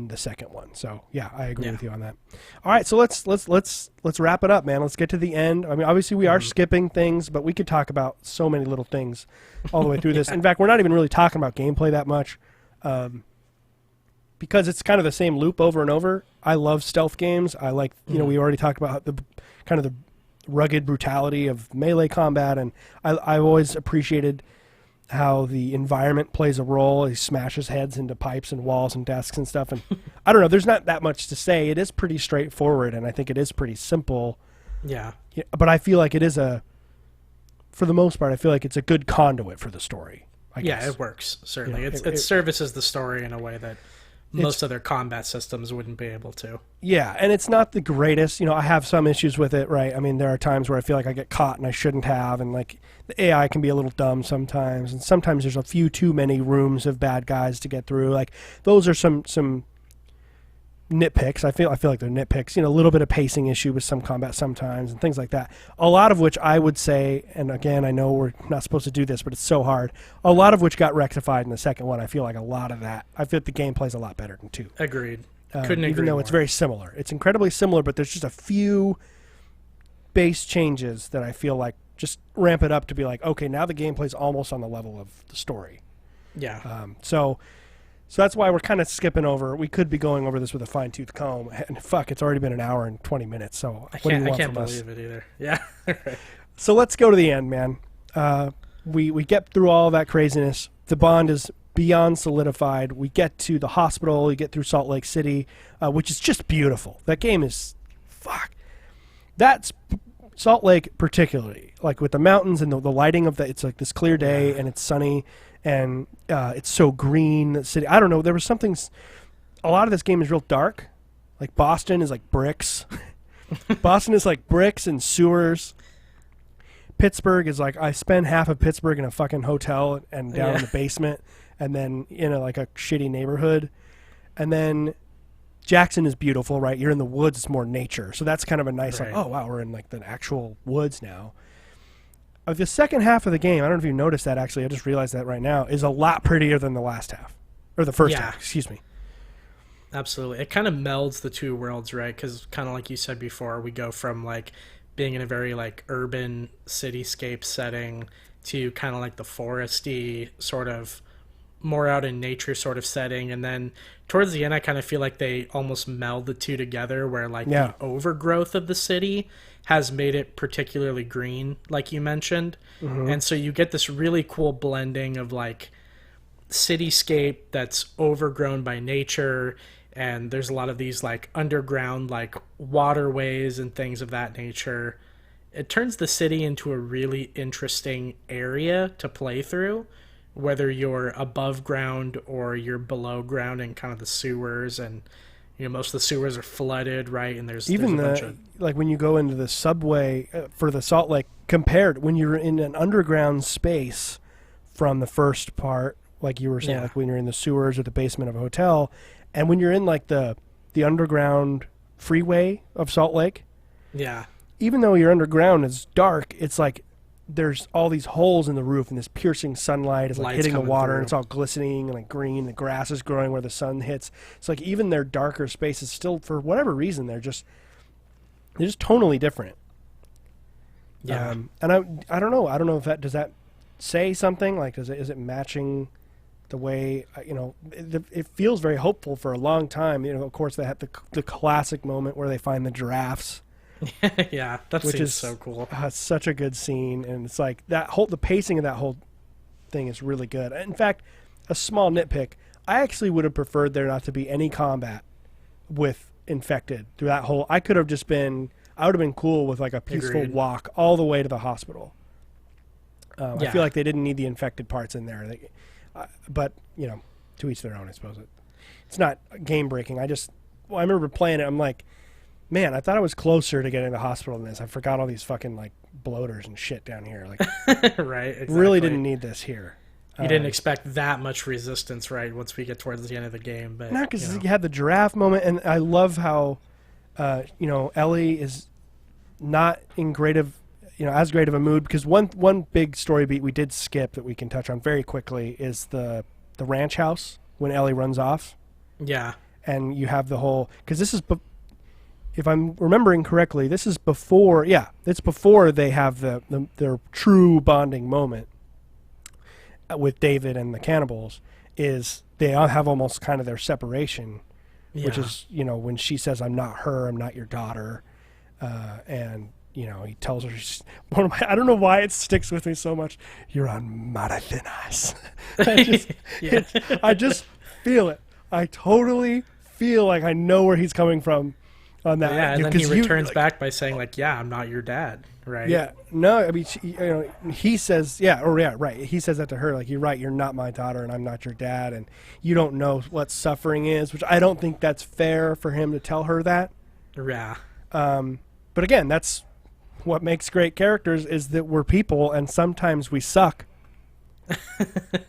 the second one. So yeah, I agree with you on that. All right, so let's wrap it up, man. Let's get to the end. I mean, obviously we are skipping things, but we could talk about so many little things all the way through this. In fact, we're not even really talking about gameplay that much, because it's kind of the same loop over and over. I love stealth games. I like, you know, we already talked about the kind of the rugged brutality of melee combat, and I've always appreciated how the environment plays a role. He smashes heads into pipes and walls and desks and stuff, and I don't know, there's not that much to say. It is pretty straightforward, and I think it is pretty simple. Yeah, but I feel like it is for the most part, I feel like it's a good conduit for the story, I guess. Yeah, it works, certainly. You know, it services the story in a way that most other combat systems wouldn't be able to. Yeah, and it's not the greatest. You know, I have some issues with it, right? I mean, there are times where I feel like I get caught and I shouldn't have, and like the AI can be a little dumb sometimes, and sometimes there's a few too many rooms of bad guys to get through. Like, those are some nitpicks. I feel like they're nitpicks. You know, a little bit of pacing issue with some combat sometimes and things like that. A lot of which I would say, and again, I know we're not supposed to do this, but it's so hard. A lot of which got rectified in the second one. I feel like a lot of that. I feel like the gameplay's a lot better than 2. Agreed. Couldn't agree even though more. It's very similar. It's incredibly similar, but there's just a few base changes that I feel like just ramp it up to be like, okay, now the gameplay's almost on the level of the story. Yeah. So that's why we're kind of skipping over. We could be going over this with a fine-tooth comb, and fuck, it's already been an hour and 20 minutes. So I can't believe it either. Yeah. Right. So let's go to the end, man. We get through all of that craziness. The bond is beyond solidified. We get to the hospital. We get through Salt Lake City, which is just beautiful. That game is, fuck. That's Salt Lake particularly, like with the mountains and the lighting of it's like this clear day and it's sunny. And it's so green. The city, I don't know. There was something. A lot of this game is real dark. Like Boston is like bricks. Boston is like bricks and sewers. Pittsburgh is like, I spend half of Pittsburgh in a fucking hotel and down in the basement, and then in like a shitty neighborhood. And then Jackson is beautiful, right? You're in the woods. It's more nature. So that's kind of a nice like, oh wow, we're in like the actual woods now. The second half of the game, I don't know if you noticed that actually, I just realized that right now, is a lot prettier than the last half. Or the first half, excuse me. Absolutely. It kind of melds the two worlds, right? Because kind of like you said before, we go from like being in a very like urban cityscape setting to kind of like the foresty sort of more out in nature sort of setting. And then towards the end, I kind of feel like they almost meld the two together, where like the overgrowth of the city has made it particularly green, like you mentioned. And so you get this really cool blending of like cityscape that's overgrown by nature, and there's a lot of these like underground like waterways and things of that nature. It turns the city into a really interesting area to play through, whether you're above ground or you're below ground in kind of the sewers. And you know, most of the sewers are flooded, right? And there's even a bunch of, like when you go into the subway for the Salt Lake, compared when you're in an underground space from the first part, like you were saying, like when you're in the sewers or the basement of a hotel, and when you're in like the underground freeway of Salt Lake, even though you're underground, it's dark. It's like there's all these holes in the roof, and this piercing sunlight is like hitting the water, and it's all glistening and like green. The grass is growing where the sun hits. It's like even their darker spaces still, for whatever reason, they're just tonally different. And I don't know. I don't know if does that say something? Like, is it matching the way, you know? It feels very hopeful for a long time. You know, of course they had the classic moment where they find the giraffes. Which is so cool. It's such a good scene, and it's like the pacing of that whole thing is really good. In fact, a small nitpick, I actually would have preferred there not to be any combat with infected through that whole. I would have been cool with like a peaceful walk all the way to the hospital. I feel like they didn't need the infected parts in there. But, to each their own, I suppose. It's not game breaking. I remember playing it. I'm like, man, I thought I was closer to getting to the hospital than this. I forgot all these fucking like bloaters and shit down here. Like, right. Exactly. Really didn't need this here. You didn't expect that much resistance, right? Once we get towards the end of the game, but not because you had the giraffe moment, and I love how, Ellie is not in as great of a mood, because one big story beat we did skip that we can touch on very quickly is the ranch house when Ellie runs off. Yeah. And you have the whole, because this is, if I'm remembering correctly, this is before, it's before they have their true bonding moment with David and the cannibals, is they all have almost kind of their separation, which is, when she says, I'm not her, I'm not your daughter. And, he tells her, I don't know why it sticks with me so much. You're on mighty thin ice. I just feel it. I totally feel like I know where he's coming from on that. Yeah, and then he returns back by saying, like, I'm not your dad, right? Yeah, no, I mean, he says, right. He says that to her, like, you're right, you're not my daughter and I'm not your dad, and you don't know what suffering is, which I don't think that's fair for him to tell her that. Yeah. But again, that's what makes great characters, is that we're people and sometimes we suck.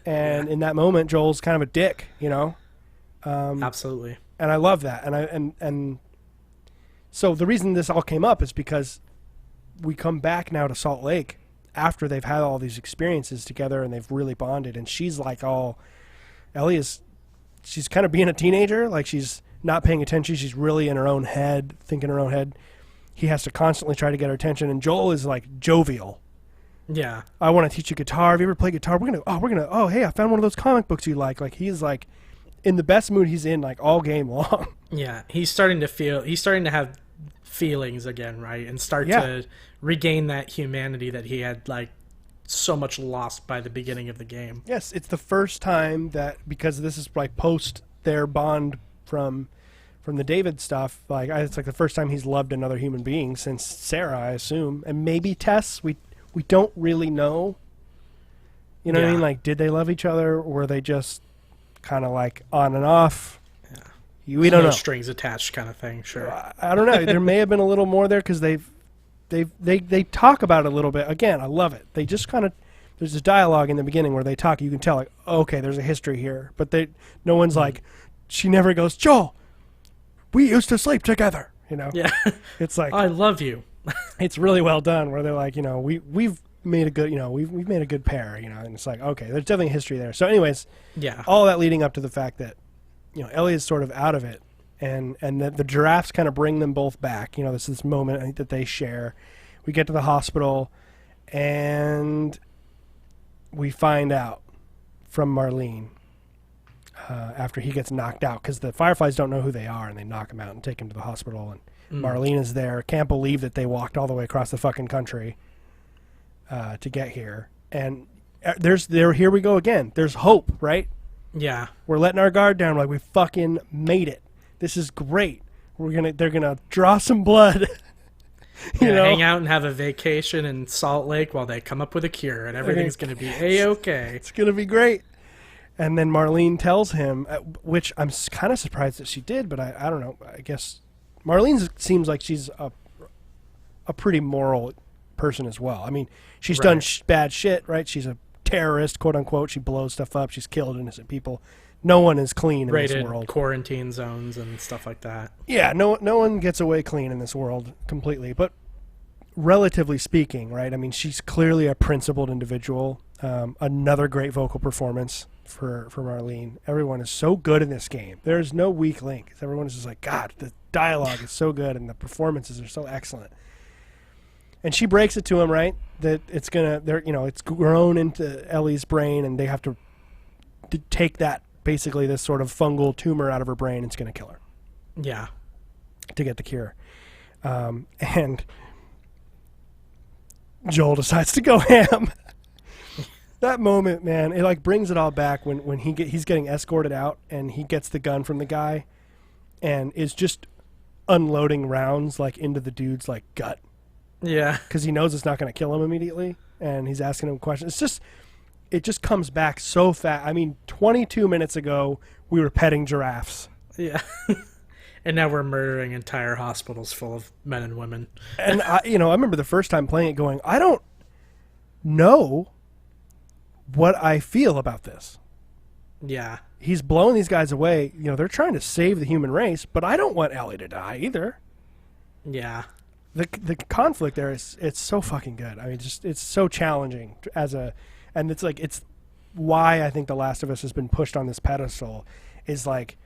And in that moment, Joel's kind of a dick, Absolutely. And I love that. And so the reason this all came up is because we come back now to Salt Lake after they've had all these experiences together and they've really bonded. And she's like she's kind of being a teenager. Like, she's not paying attention. She's really in her own head, thinking in her own head. He has to constantly try to get her attention. And Joel is like jovial. Yeah. I want to teach you guitar. Have you ever played guitar? Hey, I found one of those comic books you like. Like, he's like in the best mood he's in, like, all game long. Yeah. He's starting to have feelings again, right? And start to regain that humanity that he had, like, so much lost by the beginning of the game. Yes. It's the first time that, because this is like post their bond from the David stuff, like, it's like the first time he's loved another human being since Sarah, I assume. And maybe Tess. We don't really know. You know what I mean? Like, did they love each other, or were they just kind of like on and off? Yeah. We don't know. Strings attached kind of thing, sure. I don't know. There may have been a little more there, because they talk about it a little bit. Again, I love it. They just kind of, there's this dialogue in the beginning where they talk. You can tell, like, okay, there's a history here. But no one's like, she never goes, Joel, we used to sleep together, Yeah. It's like, I love you. It's really well done, where they're like, we've made a good, we've made a good pair, and it's like, okay, there's definitely a history there. So anyways, all that leading up to the fact that, Ellie is sort of out of it, and the giraffes kind of bring them both back. This moment that they share. We get to the hospital, and we find out from Marlene, after he gets knocked out, because the Fireflies don't know who they are, and they knock him out and take him to the hospital, and Marlene is there. Can't believe that they walked all the way across the fucking country to get here. And here we go again. There's hope, right? Yeah. We're letting our guard down. Like, we fucking made it. This is great. They're gonna draw some blood. Hang out and have a vacation in Salt Lake while they come up with a cure, and everything's gonna be A-okay. It's gonna be great. And then Marlene tells him, which I'm kind of surprised that she did, but I don't know. I guess Marlene seems like she's a pretty moral person as well. I mean, she's done bad shit, right? She's a terrorist, quote unquote. She blows stuff up. She's killed innocent people. No one is clean in this world. Quarantine zones and stuff like that. Yeah, no one gets away clean in this world completely. But relatively speaking, right? I mean, she's clearly a principled individual. Another great vocal performance for Marlene. Everyone is so good in this game. There's no weak link. Everyone is just like, God, the dialogue is so good and the performances are so excellent. And she breaks it to him, right? That it's grown into Ellie's brain, and they have to take that, basically this sort of fungal tumor out of her brain. It's going to kill her. Yeah. To get the cure. And Joel decides to go ham. That moment, man, it like brings it all back when he's getting escorted out, and he gets the gun from the guy and is just unloading rounds like into the dude's like gut. Yeah. Because he knows it's not going to kill him immediately. and he's asking him questions. It just comes back so fast. I mean, 22 minutes ago, we were petting giraffes. Yeah. And now we're murdering entire hospitals full of men and women. And I remember the first time playing it going, I don't know what I feel about this. Yeah. He's blowing these guys away. They're trying to save the human race, but I don't want Ellie to die either. Yeah. The conflict there it's so fucking good. I mean, it's so challenging and it's why I think The Last of Us has been pushed on this pedestal is like,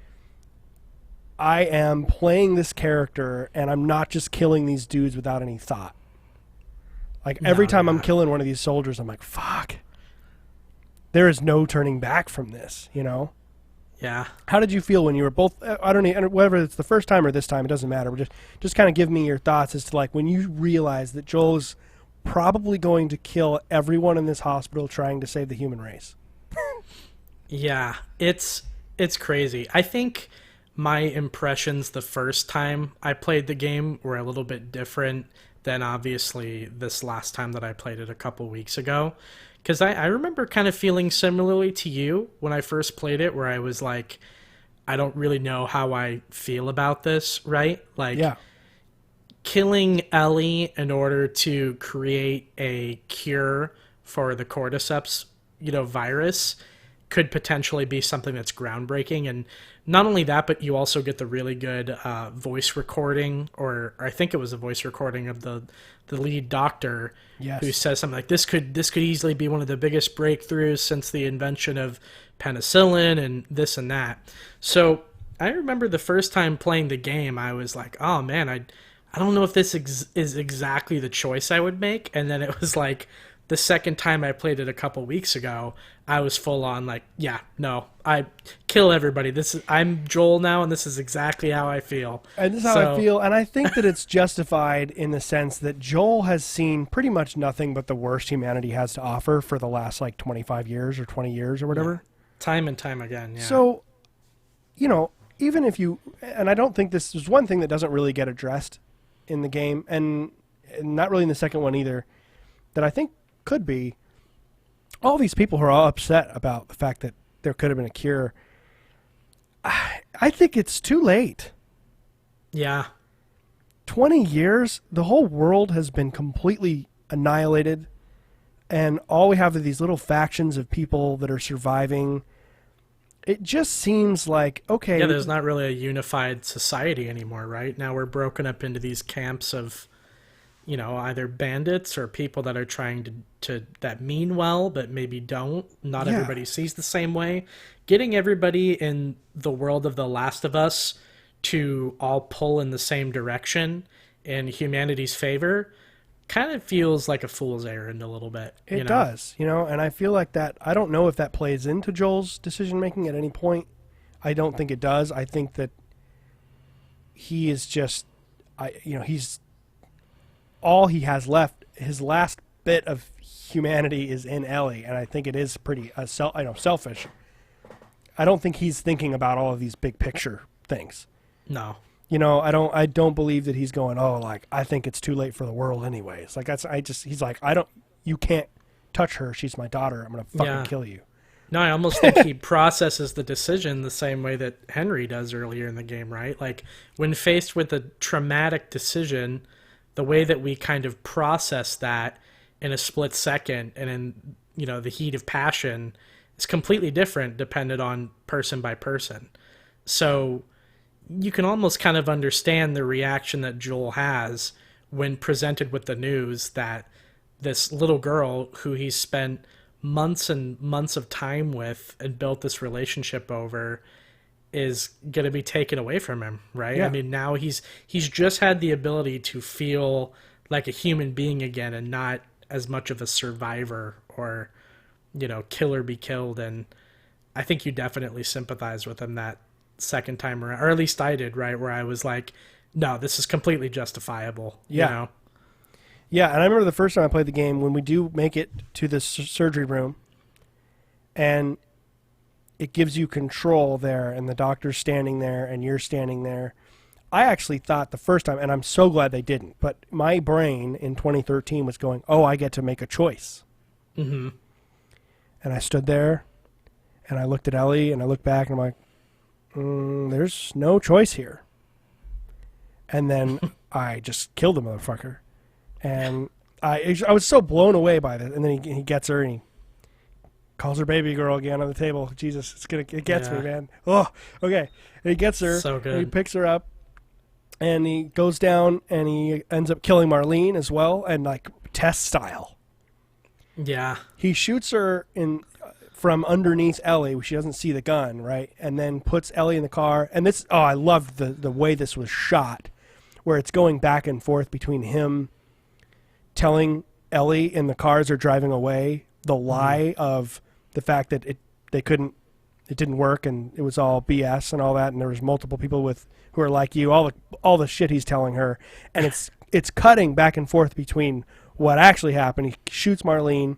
I am playing this character and I'm not just killing these dudes without any thought. Like every time I'm killing one of these soldiers, I'm like, fuck. There is no turning back from this, Yeah. How did you feel when you were both, I don't know, whether it's the first time or this time, it doesn't matter, but just kind of give me your thoughts as to like when you realize that Joel is probably going to kill everyone in this hospital trying to save the human race. Yeah, it's crazy. I think my impressions the first time I played the game were a little bit different than obviously this last time that I played it a couple weeks ago. Because I remember kind of feeling similarly to you when I first played it, where I was like, I don't really know how I feel about this, right? Like, yeah. Killing Ellie in order to create a cure for the cordyceps, virus could potentially be something that's groundbreaking. And not only that, but you also get the really good voice recording, or I think it was a voice recording of the lead doctor, yes, who says something like, this could easily be one of the biggest breakthroughs since the invention of penicillin and this and that. So I remember the first time playing the game, I was like, oh man, I don't know if this is exactly the choice I would make. And then it was like the second time I played it a couple weeks ago, I was full on like, yeah, no, I kill everybody. I'm Joel now, and this is exactly how I feel. And this is how I feel, and I think that it's justified in the sense that Joel has seen pretty much nothing but the worst humanity has to offer for the last like 25 years or 20 years or whatever. Yeah. Time and time again, yeah. So, even if you, and I don't think this is one thing that doesn't really get addressed in the game, and not really in the second one either, that I think could be, all these people who are all upset about the fact that there could have been a cure, I think it's too late. Yeah. 20 years, the whole world has been completely annihilated, and all we have are these little factions of people that are surviving. It just seems like, okay. Yeah, there's not really a unified society anymore, right? Now we're broken up into these camps of, either bandits or people that are trying to that mean well, but maybe don't. Not everybody sees the same way. Getting everybody in the world of The Last of Us to all pull in the same direction in humanity's favor kind of feels like a fool's errand a little bit. It does, and I feel like that, I don't know if that plays into Joel's decision making at any point. I don't think it does. I think that he is just, he's, all he has left, his last bit of humanity is in Ellie, and I think it is pretty selfish. I don't think he's thinking about all of these big picture things. No. I don't believe that he's going, oh, like, I think it's too late for the world anyways. Like, he's like, you can't touch her. She's my daughter. I'm going to fucking kill you. No, I almost think he processes the decision the same way that Henry does earlier in the game, right? Like, when faced with a traumatic decision, the way that we kind of process that in a split second and in, the heat of passion is completely different dependent on person by person. So you can almost kind of understand the reaction that Joel has when presented with the news that this little girl who he's spent months and months of time with and built this relationship over is going to be taken away from him, right? Yeah. I mean, now he's just had the ability to feel like a human being again and not as much of a survivor or, kill or be killed. And I think you definitely sympathize with him that second time around, or at least I did, right? Where I was like, no, this is completely justifiable. Yeah. Yeah, and I remember the first time I played the game, when we do make it to the surgery room, and it gives you control there, and the doctor's standing there, and you're standing there. I actually thought the first time, and I'm so glad they didn't, but my brain in 2013 was going, oh, I get to make a choice. Mm-hmm. And I stood there, and I looked at Ellie, and I looked back, and I'm like, there's no choice here. And then I just killed the motherfucker. And I was so blown away by this. And then he gets her, and he calls her baby girl again on the table. Jesus, it gets me, man. Oh, okay. And he gets her, so good. And he picks her up, and he goes down, and he ends up killing Marlene as well, and like Tess style. Yeah. He shoots her from underneath Ellie, she doesn't see the gun, right? And then puts Ellie in the car. And this, I love the way this was shot, where it's going back and forth between him telling Ellie in the car as they're driving away the lie of the fact that it didn't work and it was all BS and all that, and there was multiple people who are like you, all the shit he's telling her, and it's cutting back and forth between what actually happened. He shoots Marlene,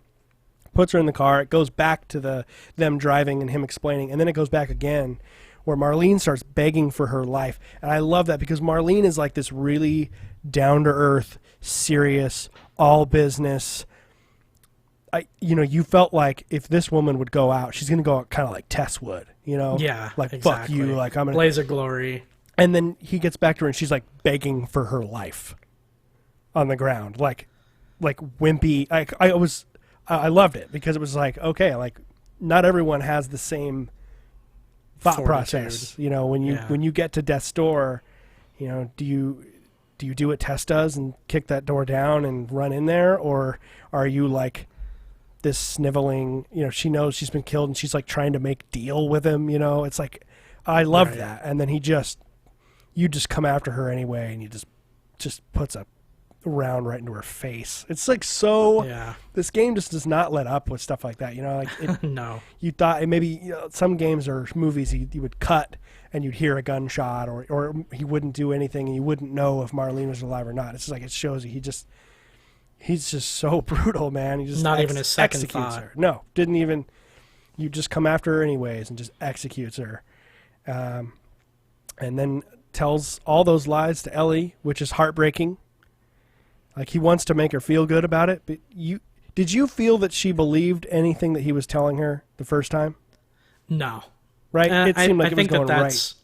puts her in the car, it goes back to them driving and him explaining, and then it goes back again where Marlene starts begging for her life. And I love that because Marlene is like this really down-to-earth, serious, all business. You felt like if this woman would go out, she's going to go out kind of like Tess would, Yeah, like, exactly. fuck you, like I'm going to... Blaze of glory. And then he gets back to her and she's like begging for her life on the ground, like wimpy. I loved it because it was like, okay, like not everyone has the same thought Fortitude. Process. When you get to death's door, do you do what Tess does and kick that door down and run in there, or are you like this sniveling? She knows she's been killed and she's like trying to make deal with him. It's like I loved that, and then you just come after her anyway, and you just puts a round right into her face. It's like so. Yeah. This game just does not let up with stuff like that. No. You thought maybe some games or movies you would cut and you'd hear a gunshot, or he wouldn't do anything and you wouldn't know if Marlene was alive or not. It's just like it shows you he's just so brutal, man. He just not even a second executes thought. her. No, didn't even. You just come after her anyways and just executes her, and then tells all those lies to Ellie, which is heartbreaking. Like he wants to make her feel good about it, but did you feel that she believed anything that he was telling her the first time? No. Right? It seemed like it was going right.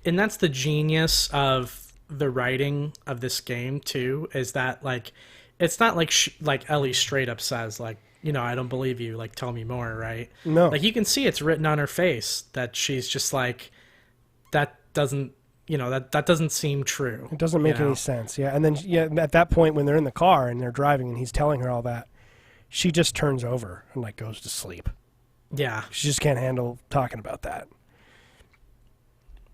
And that's the genius of the writing of this game too, is that like it's not like like Ellie straight up says like, I don't believe you, like tell me more, right? No. Like you can see it's written on her face that she's just like that doesn't that doesn't seem true. It doesn't make any sense. Yeah. And then at that point when they're in the car and they're driving and he's telling her all that, she just turns over and like goes to sleep. Yeah. She just can't handle talking about that.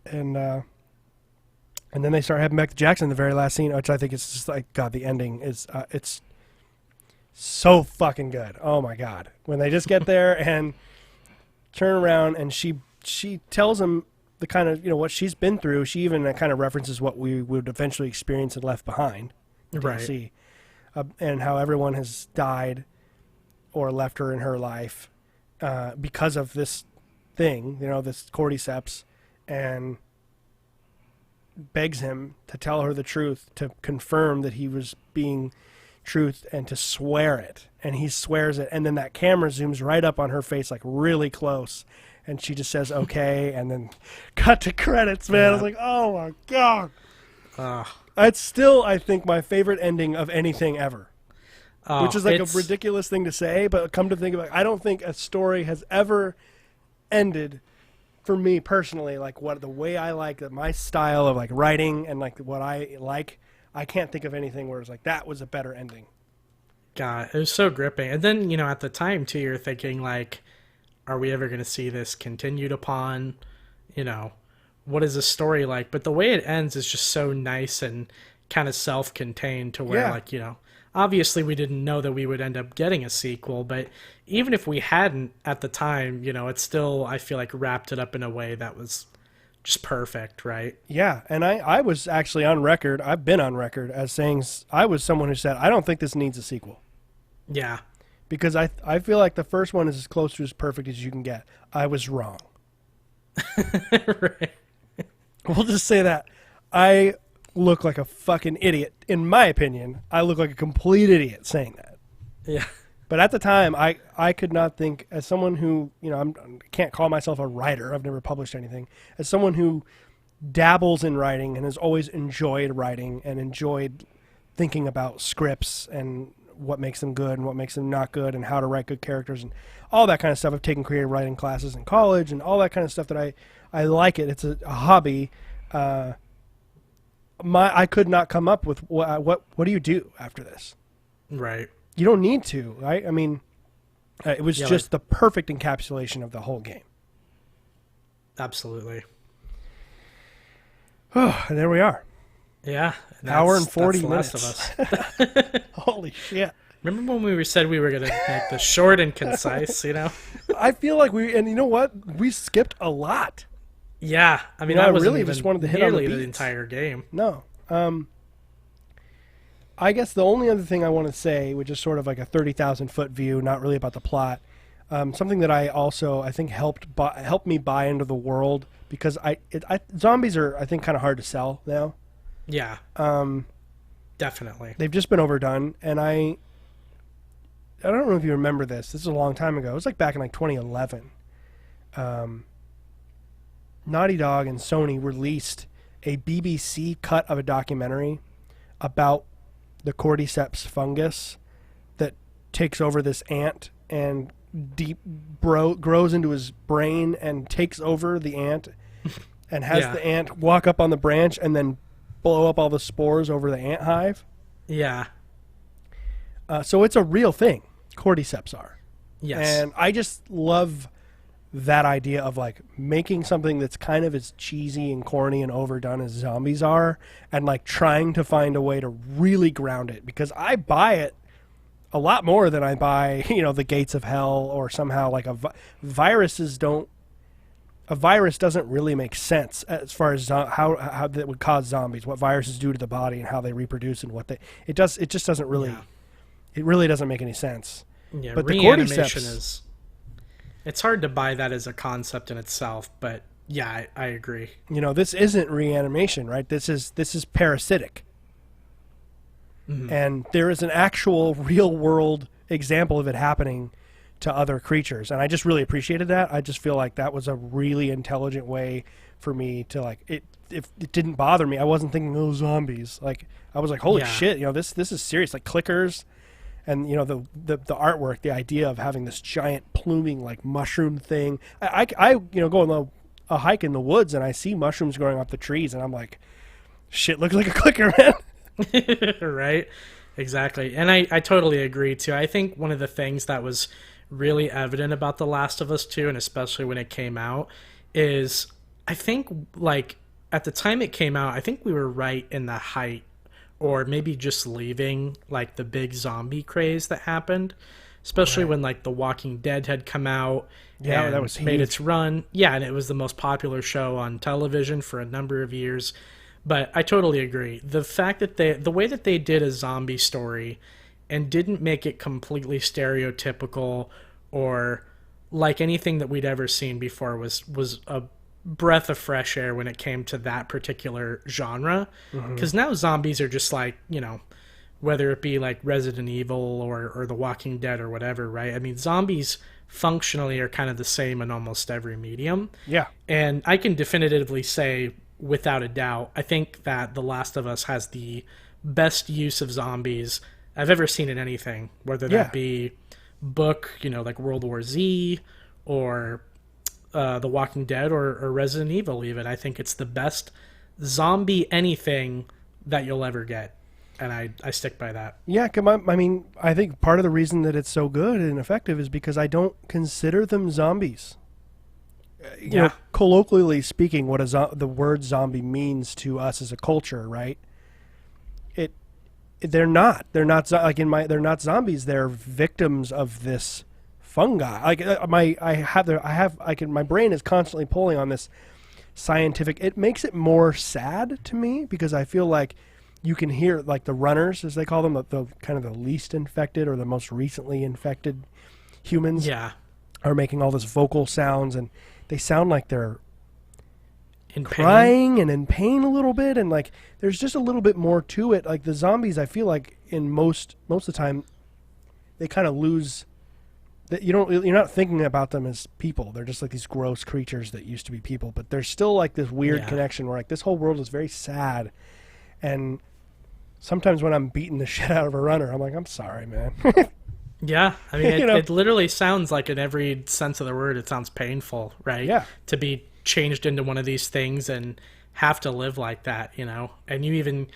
And then they start heading back to Jackson, the very last scene, which I think is just like, God, the ending is, it's so fucking good. Oh my God. When they just get there and turn around and she tells him the kind of, what she's been through. She even kind of references what we would eventually experience in Left Behind. Right. See, and how everyone has died or left her in her life because of this thing, this cordyceps, and begs him to tell her the truth, to confirm that he was being truth, and to swear it. And he swears it, and then that camera zooms right up on her face, like really close. And she just says, okay, and then cut to credits, man. I was like, oh, my God. It's still, I think, my favorite ending of anything ever. Which is like a ridiculous thing to say, but come to think of it, I don't think a story has ever ended, for me personally, like the way I like it, my style of like writing and like what I like, I can't think of anything where it's like, that was a better ending. God, it was so gripping. And then, at the time, too, you're thinking like, are we ever going to see this continued upon? What is the story like? But the way it ends is just so nice and kind of self-contained to where, obviously we didn't know that we would end up getting a sequel, but even if we hadn't at the time, it's still, I feel like, wrapped it up in a way that was just perfect, right? Yeah, and I was actually on record, I've been on record as saying, I was someone who said, I don't think this needs a sequel. Yeah. Because I feel like the first one is as close to as perfect as you can get. I was wrong. Right. We'll just say that. I look like a fucking idiot. In my opinion, I look like a complete idiot saying that. Yeah. But at the time, I could not think, as someone who, I can't call myself a writer. I've never published anything. As someone who dabbles in writing and has always enjoyed writing and enjoyed thinking about scripts and what makes them good and what makes them not good and how to write good characters and all that kind of stuff. I've taken creative writing classes in college and all that kind of stuff that I like it. It's a hobby. I could not come up with what do you do after this? Right. You don't need to, right? I mean, it was just the perfect encapsulation of the whole game. Absolutely. Oh, and there we are. Yeah. Hour and 40 minutes. Last of Us. Holy shit. Remember when we said we were going to make this short and concise, I feel like and you know what? We skipped a lot. Yeah. I mean, I really just wanted to hit on the entire game. No. I guess the only other thing I want to say, which is sort of like a 30,000-foot view, not really about the plot, something that I think helped me buy into the world, because zombies are, I think, kind of hard to sell now. Yeah. Definitely. They've just been overdone, and I don't know if you remember this. This is a long time ago. It was like back in 2011. Naughty Dog and Sony released a BBC cut of a documentary about the cordyceps fungus that takes over this ant and grows into his brain and takes over the ant and has the ant walk up on the branch and then blow up all the spores over the ant hive. Yeah. So it's a real thing. Cordyceps are. Yes. And I just love that idea of making something that's kind of as cheesy and corny and overdone as zombies are, and trying to find a way to really ground it, because I buy it a lot more than I buy, the Gates of Hell, or somehow virus doesn't really make sense as far as how that would cause zombies, what viruses do to the body and how they reproduce and it just doesn't really, it really doesn't make any sense. Yeah, but the cordyceps it's hard to buy that as a concept in itself, but yeah, I agree. This isn't reanimation, right? This is parasitic. Mm-hmm. And there is an actual real world example of it happening to other creatures. And I just really appreciated that. I just feel like that was a really intelligent way for me to if it didn't bother me. I wasn't thinking, oh, zombies. I was like, holy shit, this is serious. Clickers. And the artwork, the idea of having this giant pluming mushroom thing. I go on a hike in the woods and I see mushrooms growing up the trees and I'm like, shit, looks like a clicker, man. Right, exactly. And I totally agree too. I think one of the things that was really evident about The Last of Us 2, and especially when it came out, is I think at the time it came out, I think we were right in the height, or maybe just leaving the big zombie craze that happened, especially when The Walking Dead had come out and that was made huge. its run. Yeah, and it was the most popular show on television for a number of years. But I totally agree. The fact that the way that they did a zombie story and didn't make it completely stereotypical or like anything that we'd ever seen before was a breath of fresh air when it came to that particular genre. Because now zombies are just whether it be Resident Evil or The Walking Dead or whatever, right? I mean, zombies functionally are kind of the same in almost every medium. Yeah. And I can definitively say, without a doubt, I think that The Last of Us has the best use of zombies I've ever seen in anything, whether that be book, World War Z, or The Walking Dead, or Resident Evil even. I think it's the best zombie anything that you'll ever get, and I stick by that. Yeah, I think part of the reason that it's so good and effective is because I don't consider them zombies. Colloquially speaking, what the word zombie means to us as a culture, right? They're not zombies. They're victims of this fungi. My brain is constantly pulling on this scientific. It makes it more sad to me because I feel like you can hear the runners, as they call them, the kind of the least infected or the most recently infected humans. Yeah, are making all this vocal sounds and they sound like they're In crying pain? and in pain a little bit, and like there's just a little bit more to it. Like the zombies, I feel like in most of the time, they kind of lose that you're not thinking about them as people. They're just like these gross creatures that used to be people, but there's still like this weird connection where like this whole world is very sad, and sometimes when I'm beating the shit out of a runner, I'm like, I'm sorry, man. Yeah, I mean, it literally sounds like in every sense of the word, it sounds painful, right? Yeah. To be changed into one of these things and have to live like that, And you even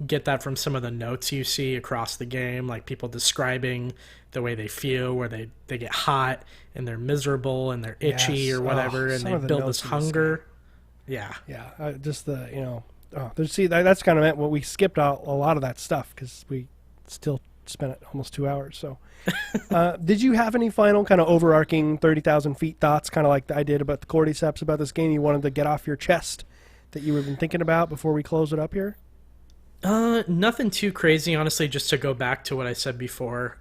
get that from some of the notes you see across the game, like people describing the way they feel, where they get hot and they're miserable and they're itchy or whatever, and they build this hunger. Yeah. Yeah, just see, that's kind of what we skipped a lot of that stuff because we still spent almost 2 hours. So, did you have any final kind of overarching 30,000 feet thoughts, kind of like I did about the cordyceps about this game you wanted to get off your chest that you have been thinking about before we close it up here? Nothing too crazy, honestly, just to go back to what I said before.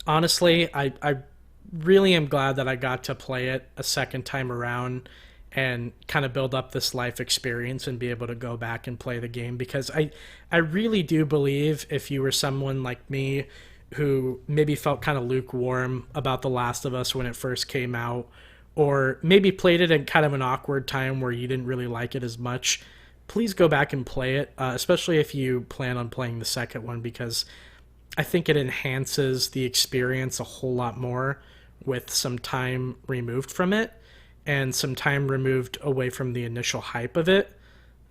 Honestly, I really am glad that I got to play it a second time around and kind of build up this life experience and be able to go back and play the game, because I really do believe if you were someone like me who maybe felt kind of lukewarm about The Last of Us when it first came out, or maybe played it at kind of an awkward time where you didn't really like it as much, please go back and play it, especially if you plan on playing the second one, because I think it enhances the experience a whole lot more with some time removed from it and some time removed away from the initial hype of it.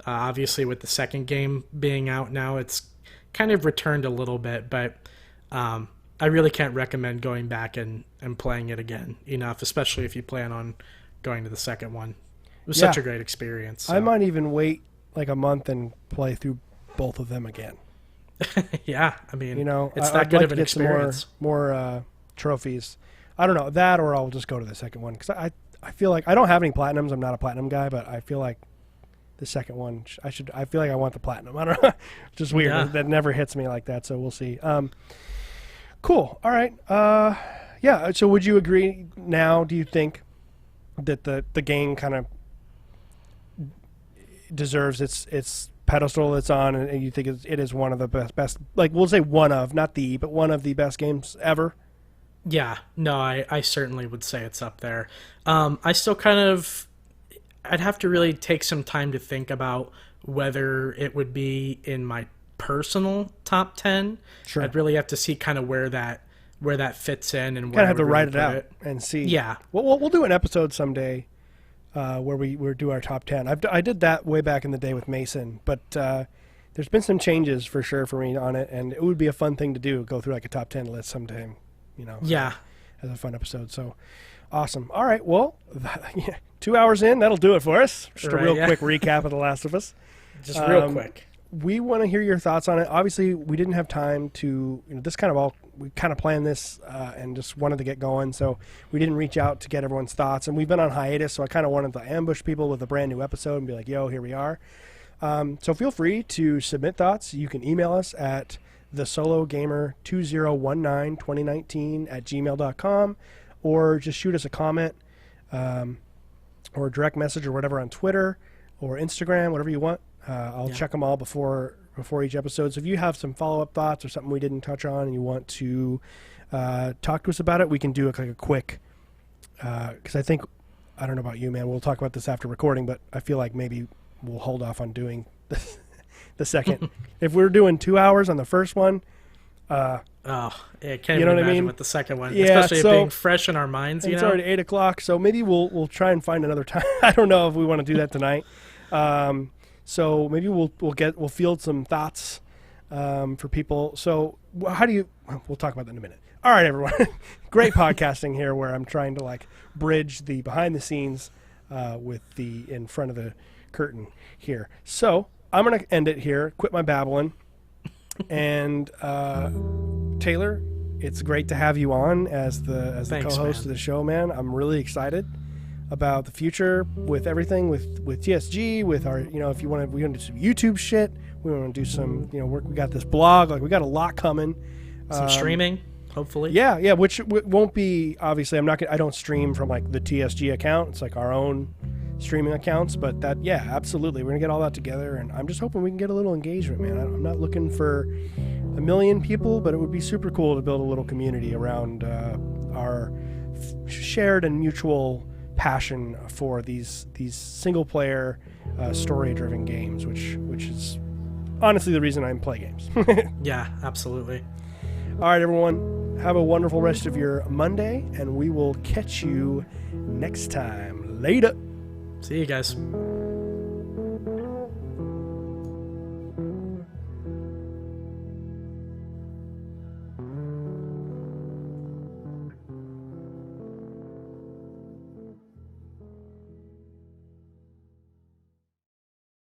Obviously, with the second game being out now, it's kind of returned a little bit, but I really can't recommend going back and playing it again enough, especially if you plan on going to the second one. It was such a great experience. So. I might even wait like a month and play through both of them again. Yeah, I mean, it's I'd that good like of an to get experience. Some more trophies. I don't know, that or I'll just go to the second one, because I feel like I don't have any platinums. I'm not a platinum guy, but I feel like the second one, I feel like I want the platinum. I don't know. It's just weird. Yeah. That never hits me like that, so we'll see. Cool. All right. Yeah, so would you agree now, do you think that the game kind of deserves its pedestal it's on, and you think it is one of the best, like we'll say one of, not the, but one of the best games ever? Yeah, no, I certainly would say it's up there. I still I'd have to really take some time to think about whether it would be in my personal top 10. Sure. I'd really have to see kind of where that fits in, and kind of have to write it out and see. Yeah. We'll do an episode someday where we do our top 10. I did that way back in the day with Mason, but there's been some changes for sure for me on it, and it would be a fun thing to do, go through like a top 10 list sometime. Yeah, as a fun episode. So awesome. All right, well, 2 hours in, that'll do it for us. Just a real quick recap of The Last of Us. Just real quick. We want to hear your thoughts on it. Obviously, we didn't have time to, this kind of we kind of planned this and just wanted to get going, so we didn't reach out to get everyone's thoughts, and we've been on hiatus, so I kind of wanted to ambush people with a brand new episode and be like, yo, here we are. So feel free to submit thoughts. You can email us at thesologamer20192019@gmail.com, or just shoot us a comment or a direct message or whatever on Twitter or Instagram, whatever you want. I'll check them all before each episode. So if you have some follow-up thoughts or something we didn't touch on and you want to talk to us about it, we can do like a quick, because I don't know about you, man, we'll talk about this after recording, but I feel like maybe we'll hold off on doing the second. If we're doing 2 hours on the first one, I can't even imagine with the second one, especially it being fresh in our minds. It's already 8 o'clock, so maybe we'll try and find another time. I don't know if we want to do that tonight. So maybe we'll field some thoughts for people. So how do you? We'll talk about that in a minute. All right, everyone. Great podcasting here, where I'm trying to like bridge the behind the scenes with the in front of the curtain here. So I'm gonna end it here. Quit my babbling. And Taylor, it's great to have you on as the co-host of the show, man. I'm really excited about the future with everything with TSG, with our, if you want to, we're going to do some YouTube shit. We want to do some, work. We got this blog, like we got a lot coming. Some streaming, hopefully. Yeah, which won't be, obviously, I don't stream from like the TSG account. It's like our own streaming accounts. But that, yeah, absolutely, we're gonna get all that together, and I'm just hoping we can get a little engagement, man. I'm not looking for 1 million people, but it would be super cool to build a little community around our shared and mutual passion for these single player story driven games, which is honestly the reason I play games. Yeah, absolutely. All right, everyone, have a wonderful rest of your Monday, and we will catch you next time. Later. See you guys.